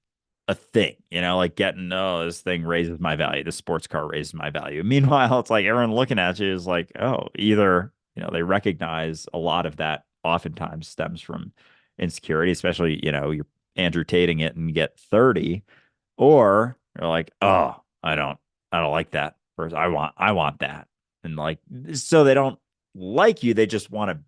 a thing, like getting, oh, this thing raises my value, this sports car raises my value. Meanwhile, it's like everyone looking at you is like, oh, either, they recognize a lot of that oftentimes stems from insecurity, especially, you're Andrew Tating it and get 30, or you're like, oh, I don't like that. Whereas I want that. And like, so they don't like you, they just want to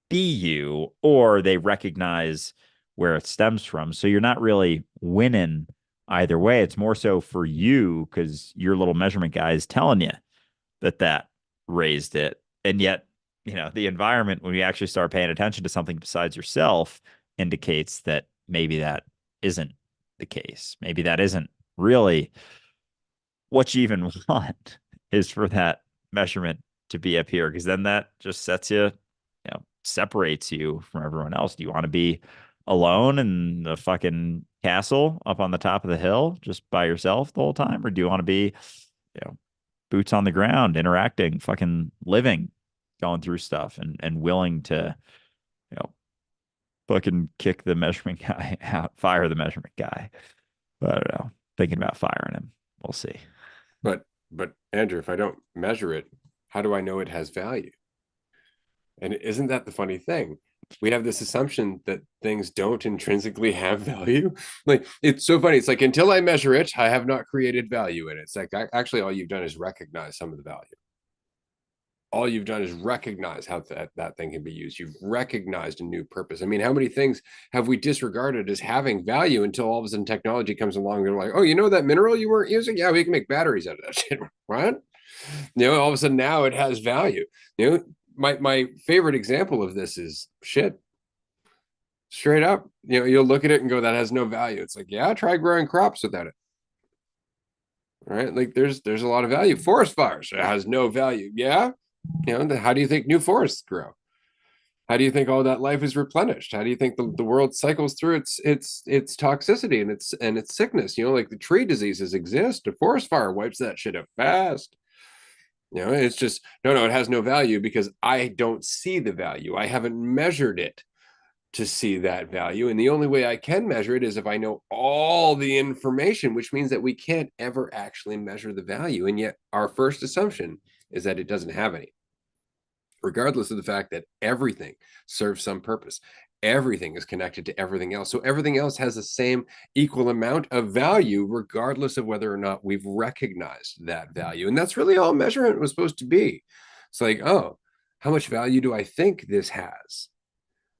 be you, or they recognize where it stems from. So you're not really winning either way. It's more so for you because your little measurement guy is telling you that raised it. And yet, the environment, when you actually start paying attention to something besides yourself, indicates that maybe that isn't the case. Maybe that isn't really what you even want, is for that measurement to be up here, because then that just sets you, separates you from everyone else. Do you want to be alone in the fucking castle up on the top of the hill just by yourself the whole time? Or do you want to be, boots on the ground, interacting, fucking living, going through stuff, and willing to, fucking kick the measurement guy out, fire the measurement guy? I don't know. Thinking about firing him. We'll see. But Andrew, if I don't measure it, how do I know it has value? And isn't that the funny thing? We have this assumption that things don't intrinsically have value. Like, it's so funny. It's like, until I measure it, I have not created value in it. It's like, actually, all you've done is recognize some of the value. all you've done is recognize how that thing can be used. You've recognized a new purpose. I mean, how many things have we disregarded as having value until all of a sudden technology comes along and they're like, oh, you know that mineral you weren't using? Yeah, we can make batteries out of that shit. What? All of a sudden now it has value. My favorite example of this is shit. Straight up, you'll look at it and go, that has no value. It's like, yeah, try growing crops without it. Right? Like there's a lot of value. Forest fires, it has no value. Yeah. How do you think new forests grow? How do you think all that life is replenished? How do you think the world cycles through its toxicity and its sickness? Like the tree diseases exist. A forest fire wipes that shit up fast. It's just no, it has no value because I don't see the value. I haven't measured it to see that value. And the only way I can measure it is if I know all the information, which means that we can't ever actually measure the value. And yet our first assumption is that it doesn't have any, regardless of the fact that everything serves some purpose. Everything is connected to everything else. So everything else has the same equal amount of value, regardless of whether or not we've recognized that value. And that's really all measurement was supposed to be. It's like, oh, how much value do I think this has,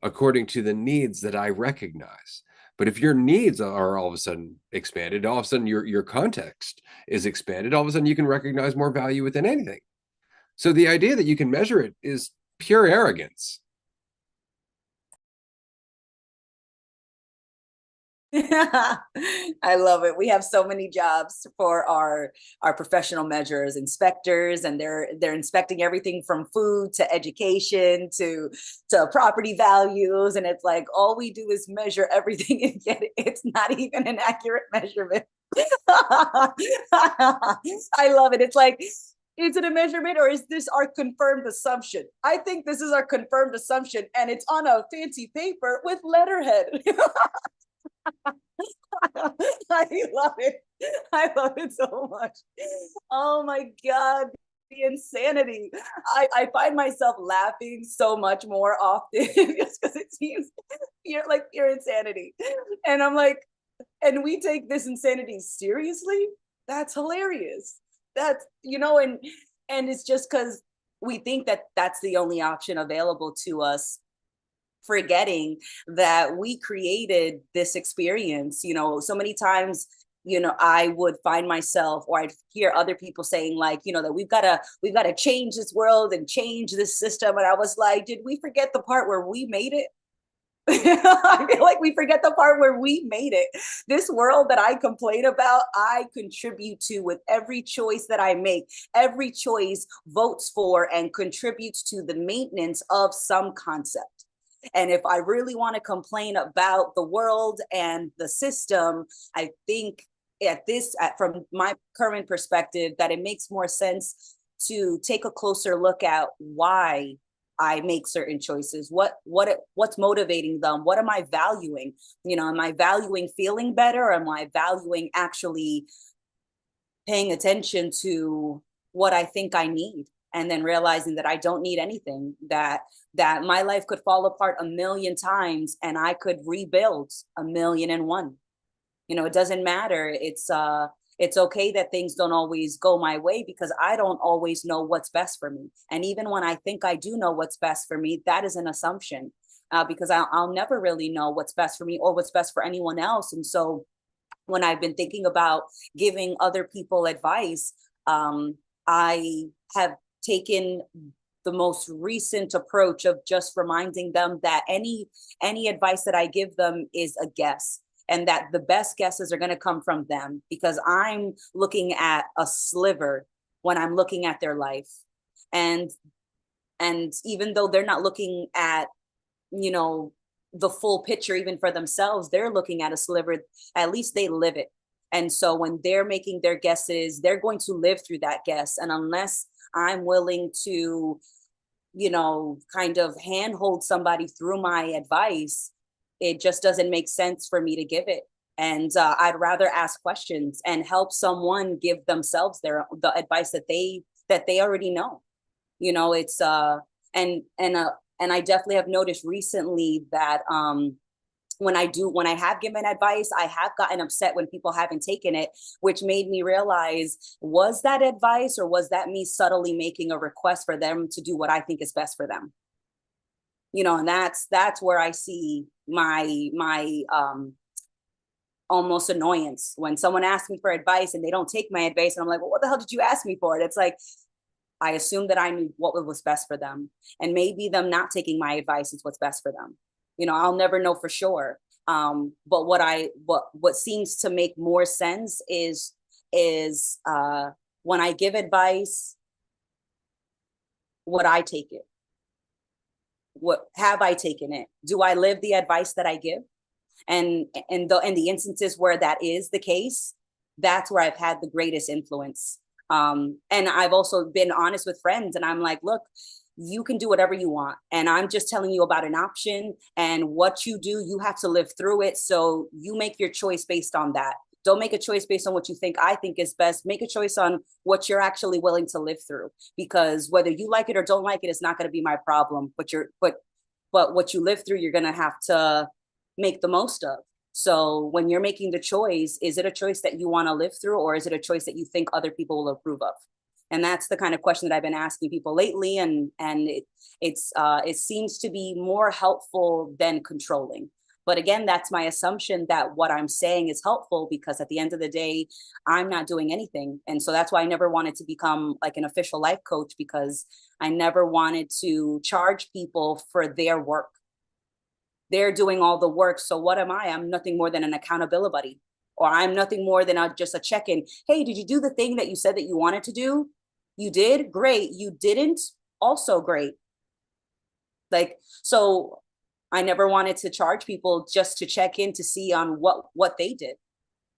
according to the needs that I recognize? But if your needs are all of a sudden expanded, all of a sudden your context is expanded, all of a sudden you can recognize more value within anything. So the idea that you can measure it is pure arrogance. I love it. We have so many jobs for our professional measures, inspectors, and they're inspecting everything from food to education to property values. And it's like all we do is measure everything, and yet it's not even an accurate measurement. I love it. It's like, is it a measurement or is this our confirmed assumption? I think this is our confirmed assumption, and it's on a fancy paper with letterhead. I love it. I love it so much. Oh my God, the insanity. I find myself laughing so much more often just because it seems pure insanity. And I'm like, and we take this insanity seriously? That's hilarious. That's, and it's just because we think that that's the only option available to us, forgetting that we created this experience. So many times, I would find myself, or I'd hear other people saying like, that we've got to change this world and change this system. And I was like, did we forget the part where we made it? I feel like we forget the part where we made it. This world that I complain about, I contribute to with every choice that I make. Every choice votes for and contributes to the maintenance of some concept. And if I really want to complain about the world and the system, I think from my current perspective, that it makes more sense to take a closer look at why I make certain choices. What's motivating them? What am I valuing? Am I valuing feeling better? Or am I valuing actually paying attention to what I think I need? And then realizing that I don't need anything, that my life could fall apart 1,000,000 times and I could rebuild 1,000,001. It doesn't matter. It's okay that things don't always go my way because I don't always know what's best for me. And even when I think I do know what's best for me, that is an assumption because I'll never really know what's best for me or what's best for anyone else. And so when I've been thinking about giving other people advice, I have taken the most recent approach of just reminding them that any advice that I give them is a guess, and that the best guesses are going to come from them, because I'm looking at a sliver when I'm looking at their life. And even though they're not looking at, the full picture, even for themselves, they're looking at a sliver. At least they live it. And so when they're making their guesses, they're going to live through that guess. And unless I'm willing to, kind of handhold somebody through my advice, it just doesn't make sense for me to give it. And I'd rather ask questions and help someone give themselves the advice that they already know. And I definitely have noticed recently that when I have given advice, I have gotten upset when people haven't taken it, which made me realize, was that advice or was that me subtly making a request for them to do what I think is best for them? And that's where I see my almost annoyance when someone asks me for advice and they don't take my advice, and I'm like, well, what the hell did you ask me for? And it's like, I assumed that I knew what was best for them, and maybe them not taking my advice is what's best for them. I'll never know for sure. But what seems to make more sense is when I give advice, would I take it? What have I taken it? Do I live the advice that I give? And in the instances where that is the case, that's where I've had the greatest influence. And I've also been honest with friends, and I'm like, look, you can do whatever you want, and I'm just telling you about an option, and what you do, you have to live through it. So you make your choice based on that. Don't make a choice based on what you think I think is best. Make a choice on what you're actually willing to live through, because whether you like it or don't like it is not going to be my problem. But what you live through, you're going to have to make the most of. So when you're making the choice, is it a choice that you want to live through, or is it a choice that you think other people will approve of? And that's the kind of question that I've been asking people lately. And it seems to be more helpful than controlling. But again, that's my assumption that what I'm saying is helpful, because at the end of the day, I'm not doing anything. And so that's why I never wanted to become like an official life coach, because I never wanted to charge people for their work. They're doing all the work. So what am I? I'm nothing more than an accountability buddy, or I'm nothing more than just a check-in. Hey, did you do the thing that you said that you wanted to do? You did? Great. You didn't? Also great. Like, so I never wanted to charge people just to check in to see on what they did.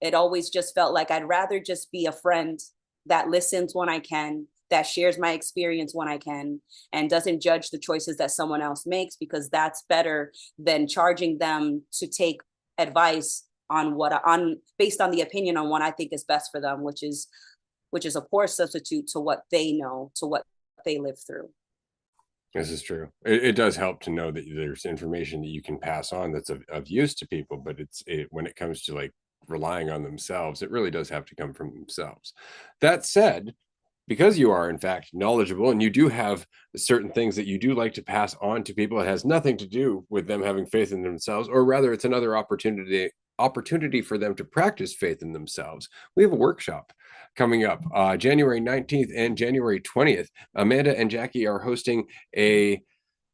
It always just felt like I'd rather just be a friend that listens when I can, that shares my experience when I can, and doesn't judge the choices that someone else makes, because that's better than charging them to take advice based on the opinion on what I think is best for them, which is a poor substitute to what they know, to what they live through. This is true. It does help to know that there's information that you can pass on that's of use to people, but when it comes to like relying on themselves, it really does have to come from themselves. That said, because you are in fact knowledgeable and you do have certain things that you do like to pass on to people, it has nothing to do with them having faith in themselves, or rather it's another opportunity for them to practice faith in themselves. We have a workshop coming up January 19th and January 20th. Amanda and Jackie are hosting a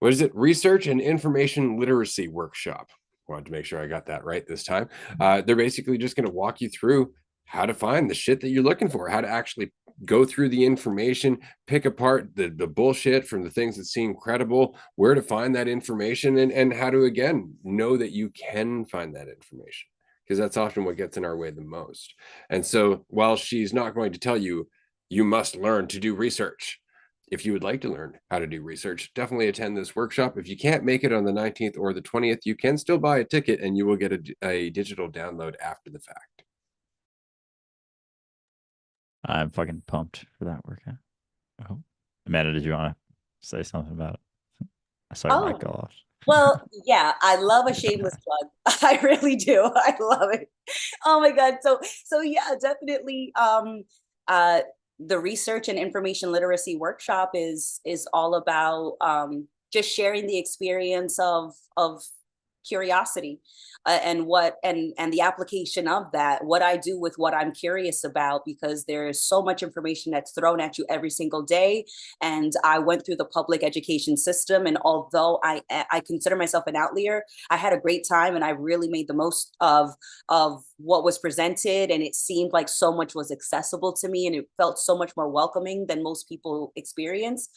research and information literacy workshop. Wanted to make sure I got that right this time. They're basically just going to walk you through how to find the shit that you're looking for, how to actually go through the information, pick apart the bullshit from the things that seem credible, where to find that information, and how to, again, know that you can find that information, because that's often what gets in our way the most. And so while she's not going to tell you, you must learn to do research, if you would like to learn how to do research, definitely attend this workshop. If you can't make it on the 19th or the 20th, you can still buy a ticket and you will get a digital download after the fact. I'm fucking pumped for that workout. Oh, Amanda, did you want to say something about it? I saw your mic go off. Well, yeah, I love a shameless plug. I really do. I love it. Oh my God. So yeah, definitely. The research and information literacy workshop is all about just sharing the experience of curiosity and the application of that, what I do with what I'm curious about, because there is so much information that's thrown at you every single day. And I went through the public education system, and although I consider myself an outlier, I had a great time and I really made the most of what was presented, and it seemed like so much was accessible to me and it felt so much more welcoming than most people experience.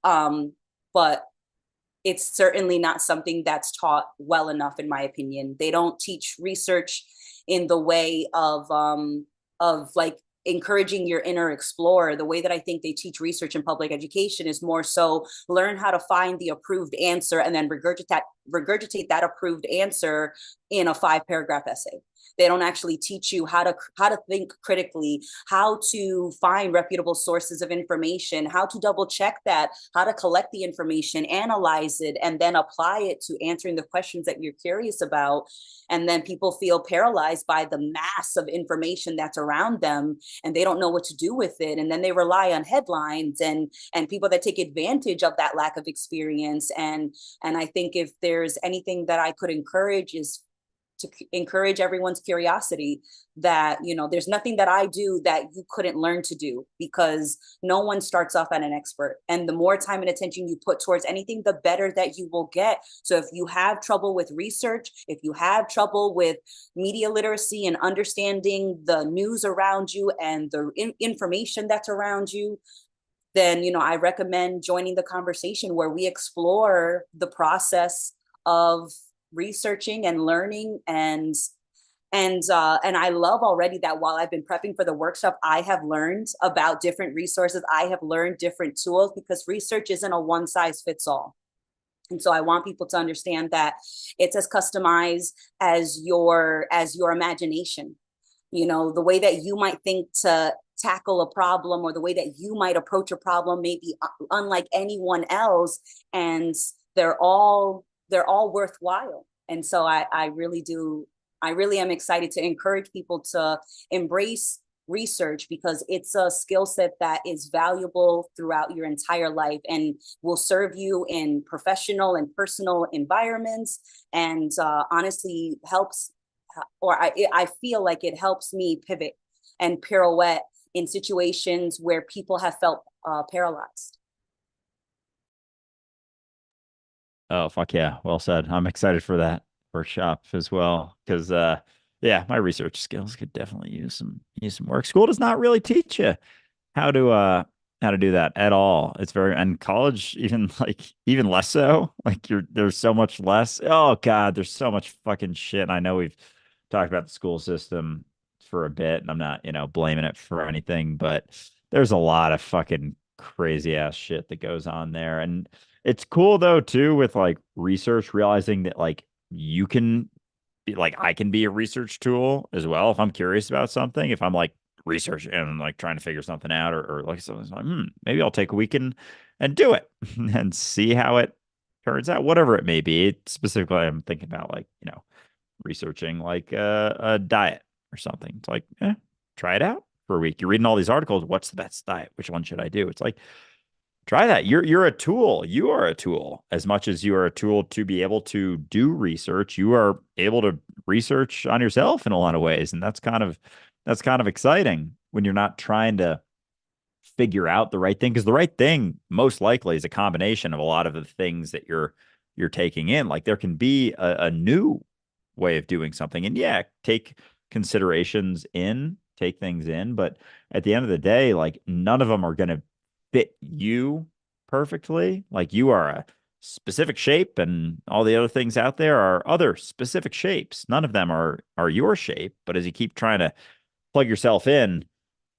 But it's certainly not something that's taught well enough, in my opinion. They don't teach research in the way of like encouraging your inner explorer. The way that I think they teach research in public education is more so learn how to find the approved answer and then regurgitate that approved answer in a 5-paragraph essay. They don't actually teach you how to think critically, how to find reputable sources of information, how to double check that, how to collect the information, analyze it, and then apply it to answering the questions that you're curious about. And then people feel paralyzed by the mass of information that's around them, and they don't know what to do with it. And then they rely on headlines and people that take advantage of that lack of experience. And I think if there's anything that I could encourage is to encourage everyone's curiosity, that, you know, there's nothing that I do that you couldn't learn to do, because no one starts off at an expert. And the more time and attention you put towards anything, the better that you will get. So if you have trouble with research, if you have trouble with media literacy and understanding the news around you and the information that's around you, then, you know, I recommend joining the conversation where we explore the process of researching and learning. And I love already that while I've been prepping for the workshop, I have learned about different resources. I have learned different tools, because research isn't a one size fits all. And so I want people to understand that it's as customized as your imagination. You know, the way that you might think to tackle a problem, or the way that you might approach a problem, may be unlike anyone else, and they're all worthwhile. And so I really am excited to encourage people to embrace research, because it's a skill set that is valuable throughout your entire life and will serve you in professional and personal environments, and honestly helps, or I feel like it helps me pivot and pirouette in situations where people have felt paralyzed. Oh, fuck yeah. Well said. I'm excited for that workshop as well. Because yeah, my research skills could definitely use some work. School does not really teach you how to do that at all. It's very, and college even less so. Like there's so much less. Oh God, there's so much fucking shit. And I know we've talked about the school system for a bit, and I'm not, blaming it for anything, but there's a lot of fucking crazy ass shit that goes on there. And it's cool though too, with like research, realizing that like you can be like, I can be a research tool as well if I'm curious about something. If I'm like researching and like trying to figure something out, or like something's like, maybe I'll take a weekend and do it and see how it turns out, whatever it may be. Specifically, I'm thinking about like, researching like a diet or something. It's like, try it out for a week. You're reading all these articles. What's the best diet? Which one should I do? It's like, try that. You're a tool. You are a tool as much as you are a tool to be able to do research. You are able to research on yourself in a lot of ways, and that's kind of exciting when you're not trying to figure out the right thing, because the right thing most likely is a combination of a lot of the things that you're taking in. Like there can be a new way of doing something, and yeah, take considerations in, take things in, but at the end of the day, like none of them are going to fit you perfectly. Like you are a specific shape, and all the other things out there are other specific shapes. None of them are your shape, but as you keep trying to plug yourself in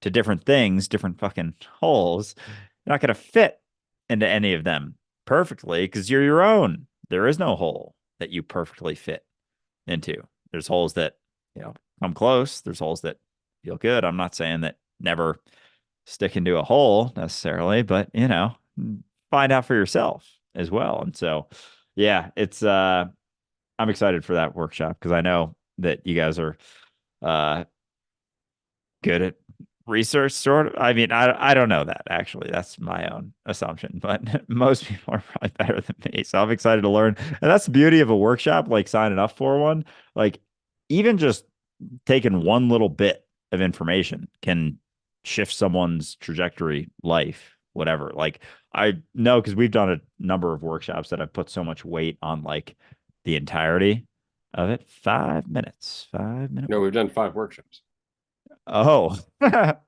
to different things, different fucking holes, you're not going to fit into any of them perfectly, because you're your own. There is no hole that you perfectly fit into. There's holes that, come close. There's holes that feel good. I'm not saying that never stick into a hole necessarily, but find out for yourself as well. And so, yeah, it's I'm excited for that workshop, because I know that you guys are good at research, sort of. I mean, I don't know that actually. That's my own assumption, but most people are probably better than me. So I'm excited to learn. And that's the beauty of a workshop, like signing up for one. Like even just taking one little bit of information can shift someone's trajectory, life, whatever. Like I know, because we've done a number of workshops that have put so much weight on like the entirety of it. 5 minutes, 5 minutes. No, we've done 5 workshops. Oh, fair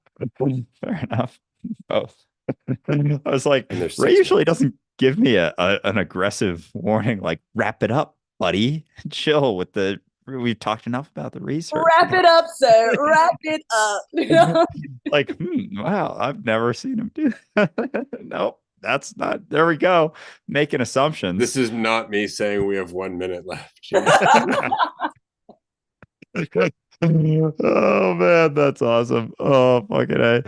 enough. Both. I was like, And there's Ray 6 usually minutes. doesn't give me an aggressive warning, like wrap it up, buddy. Chill with the. We've talked enough about the research. Wrap it up, sir. Wrap it up. Like, wow, I've never seen him do that. Nope, that's not. There we go. Making assumptions. This is not me saying we have 1 minute left. Oh man, that's awesome. Oh fucking A.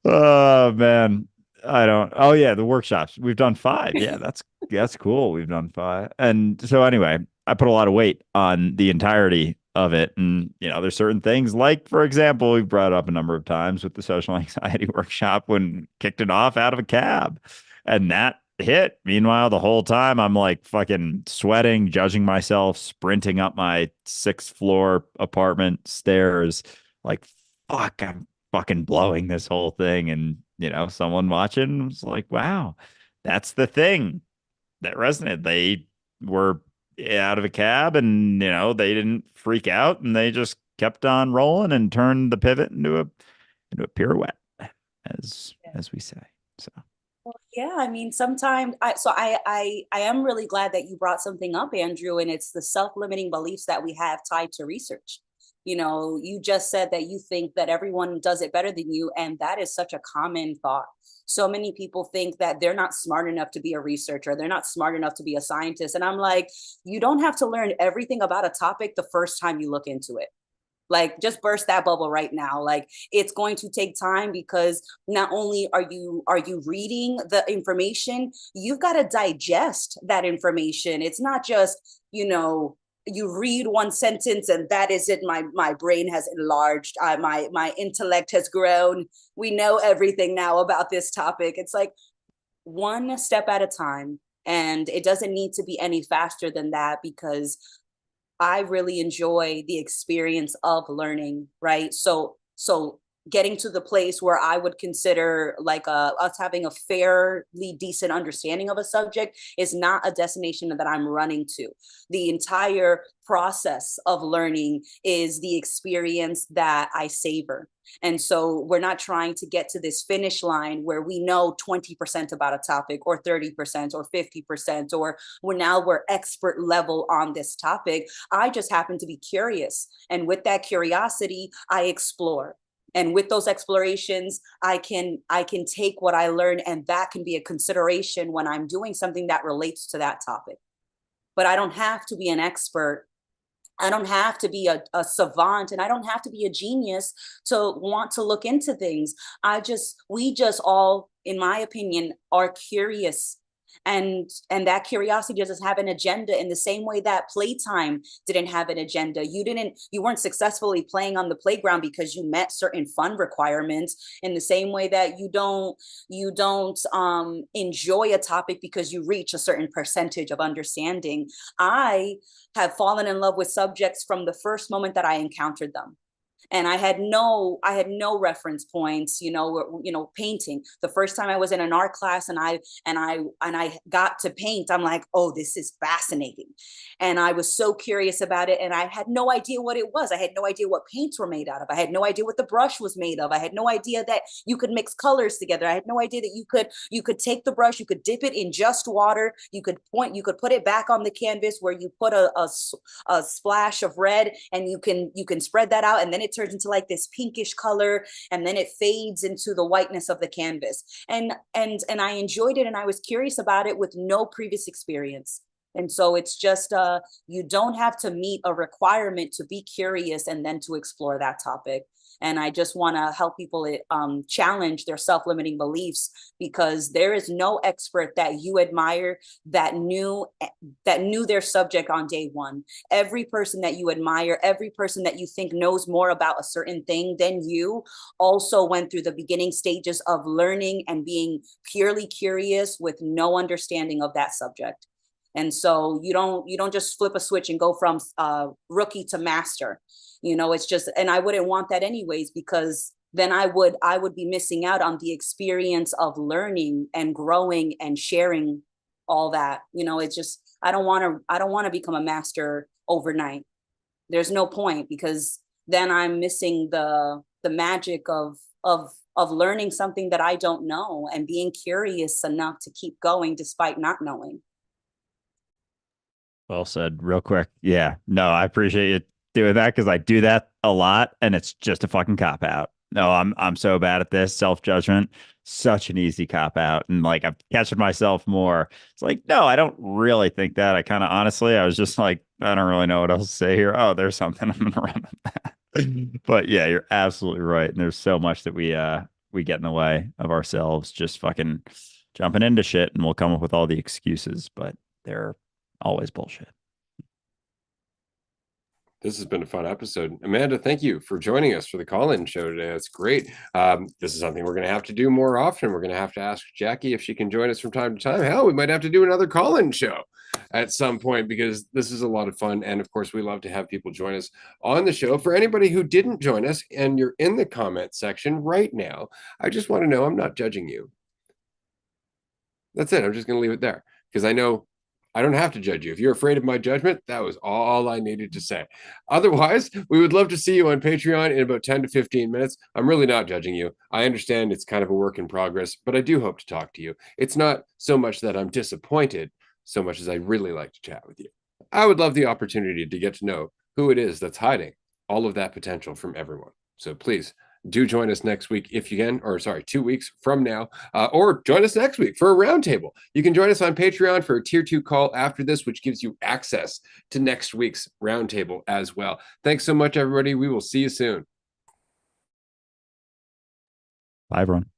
Oh man. I don't. Oh yeah, the workshops. We've done 5. Yeah, that's cool. We've done 5. And so anyway, I put a lot of weight on the entirety of it. And there's certain things like, for example, we've brought up a number of times with the social anxiety workshop when kicked it off out of a cab. And that hit. Meanwhile, the whole time I'm like fucking sweating, judging myself, sprinting up my 6th floor apartment stairs. Like, fuck, I'm fucking blowing this whole thing. And, someone watching was like, wow, that's the thing that resonated. They were out of a cab and, they didn't freak out and they just kept on rolling and turned the pivot into a pirouette, as we say. So. Well, yeah, I mean, sometimes I am really glad that you brought something up, Andrew, and it's the self-limiting beliefs that we have tied to research. You just said that you think that everyone does it better than you, and that is such a common thought. So many people think that they're not smart enough to be a researcher, they're not smart enough to be a scientist. And I'm like, you don't have to learn everything about a topic the first time you look into it. Like, just burst that bubble right now. Like, it's going to take time, because not only are you reading the information, you've got to digest that information. It's not just, you read one sentence and that is it. My brain has enlarged. My intellect has grown. We know everything now about this topic. It's like one step at a time, and it doesn't need to be any faster than that, because I really enjoy the experience of learning, right? So getting to the place where I would consider like us having a fairly decent understanding of a subject is not a destination that I'm running to. The entire process of learning is the experience that I savor. And so we're not trying to get to this finish line where we know 20% about a topic, or 30% or 50%, or we're expert level on this topic. I just happen to be curious. And with that curiosity, I explore. And with those explorations, I can take what I learn, and that can be a consideration when I'm doing something that relates to that topic. But I don't have to be an expert. I don't have to be a savant, and I don't have to be a genius to want to look into things. We just all, in my opinion, are curious. And that curiosity doesn't have an agenda, in the same way that playtime didn't have an agenda. You weren't successfully playing on the playground because you met certain fun requirements, in the same way that you don't enjoy a topic because you reach a certain percentage of understanding. I have fallen in love with subjects from the first moment that I encountered them. And I had no reference points, painting. The first time I was in an art class and I got to paint, I'm like, oh, this is fascinating. And I was so curious about it, and I had no idea what it was. I had no idea what paints were made out of. I had no idea what the brush was made of. I had no idea that you could mix colors together. I had no idea that you could take the brush, you could dip it in just water, you could put it back on the canvas where you put a splash of red, and you can spread that out, and then it turns into like this pinkish color, and then it fades into the whiteness of the canvas. And I enjoyed it, and I was curious about it with no previous experience. And so it's just you don't have to meet a requirement to be curious and then to explore that topic. And I just want to help people challenge their self-limiting beliefs, because there is no expert that you admire that knew their subject on day one. Every person that you admire, every person that you think knows more about a certain thing than you, also went through the beginning stages of learning and being purely curious with no understanding of that subject. And so you don't just flip a switch and go from rookie to master. It's just, and I wouldn't want that anyways, because then I would be missing out on the experience of learning and growing and sharing all that. It's just, I don't want to become a master overnight. There's no point, because then I'm missing the magic of learning something that I don't know, and being curious enough to keep going despite not knowing. Well said. Real quick. Yeah. No, I appreciate you doing that, because I do that a lot and it's just a fucking cop out. No, I'm so bad at this. Self-judgment, such an easy cop out. And like I'm catching myself more. It's like, no, I don't really think that. I kind of honestly, I was just like, I don't really know what else to say here. Oh, there's something. I'm gonna run with that. But yeah, you're absolutely right. And there's so much that we get in the way of ourselves just fucking jumping into shit, and we'll come up with all the excuses, but they're always bullshit. This has been a fun episode. Amanda, thank you for joining us for the call-in show today. That's great. This is something we're going to have to do more often. We're going to have to ask Jackie if she can join us from time to time. Hell, we might have to do another call-in show at some point, because this is a lot of fun. And of course, we love to have people join us on the show. For anybody who didn't join us and you're in the comment section right now, I just want to know I'm not judging you. That's it. I'm just going to leave it there, because I know I don't have to judge you. If you're afraid of my judgment, that was all I needed to say. Otherwise, we would love to see you on Patreon in about 10 to 15 minutes. I'm really not judging you. I understand it's kind of a work in progress, but I do hope to talk to you. It's not so much that I'm disappointed, so much as I really like to chat with you. I would love the opportunity to get to know who it is that's hiding all of that potential from everyone. So please do join us next week if you can, or sorry, 2 weeks from now, or join us next week for a roundtable. You can join us on Patreon for a tier 2 call after this, which gives you access to next week's roundtable as well. Thanks so much, everybody. We will see you soon. Bye, everyone.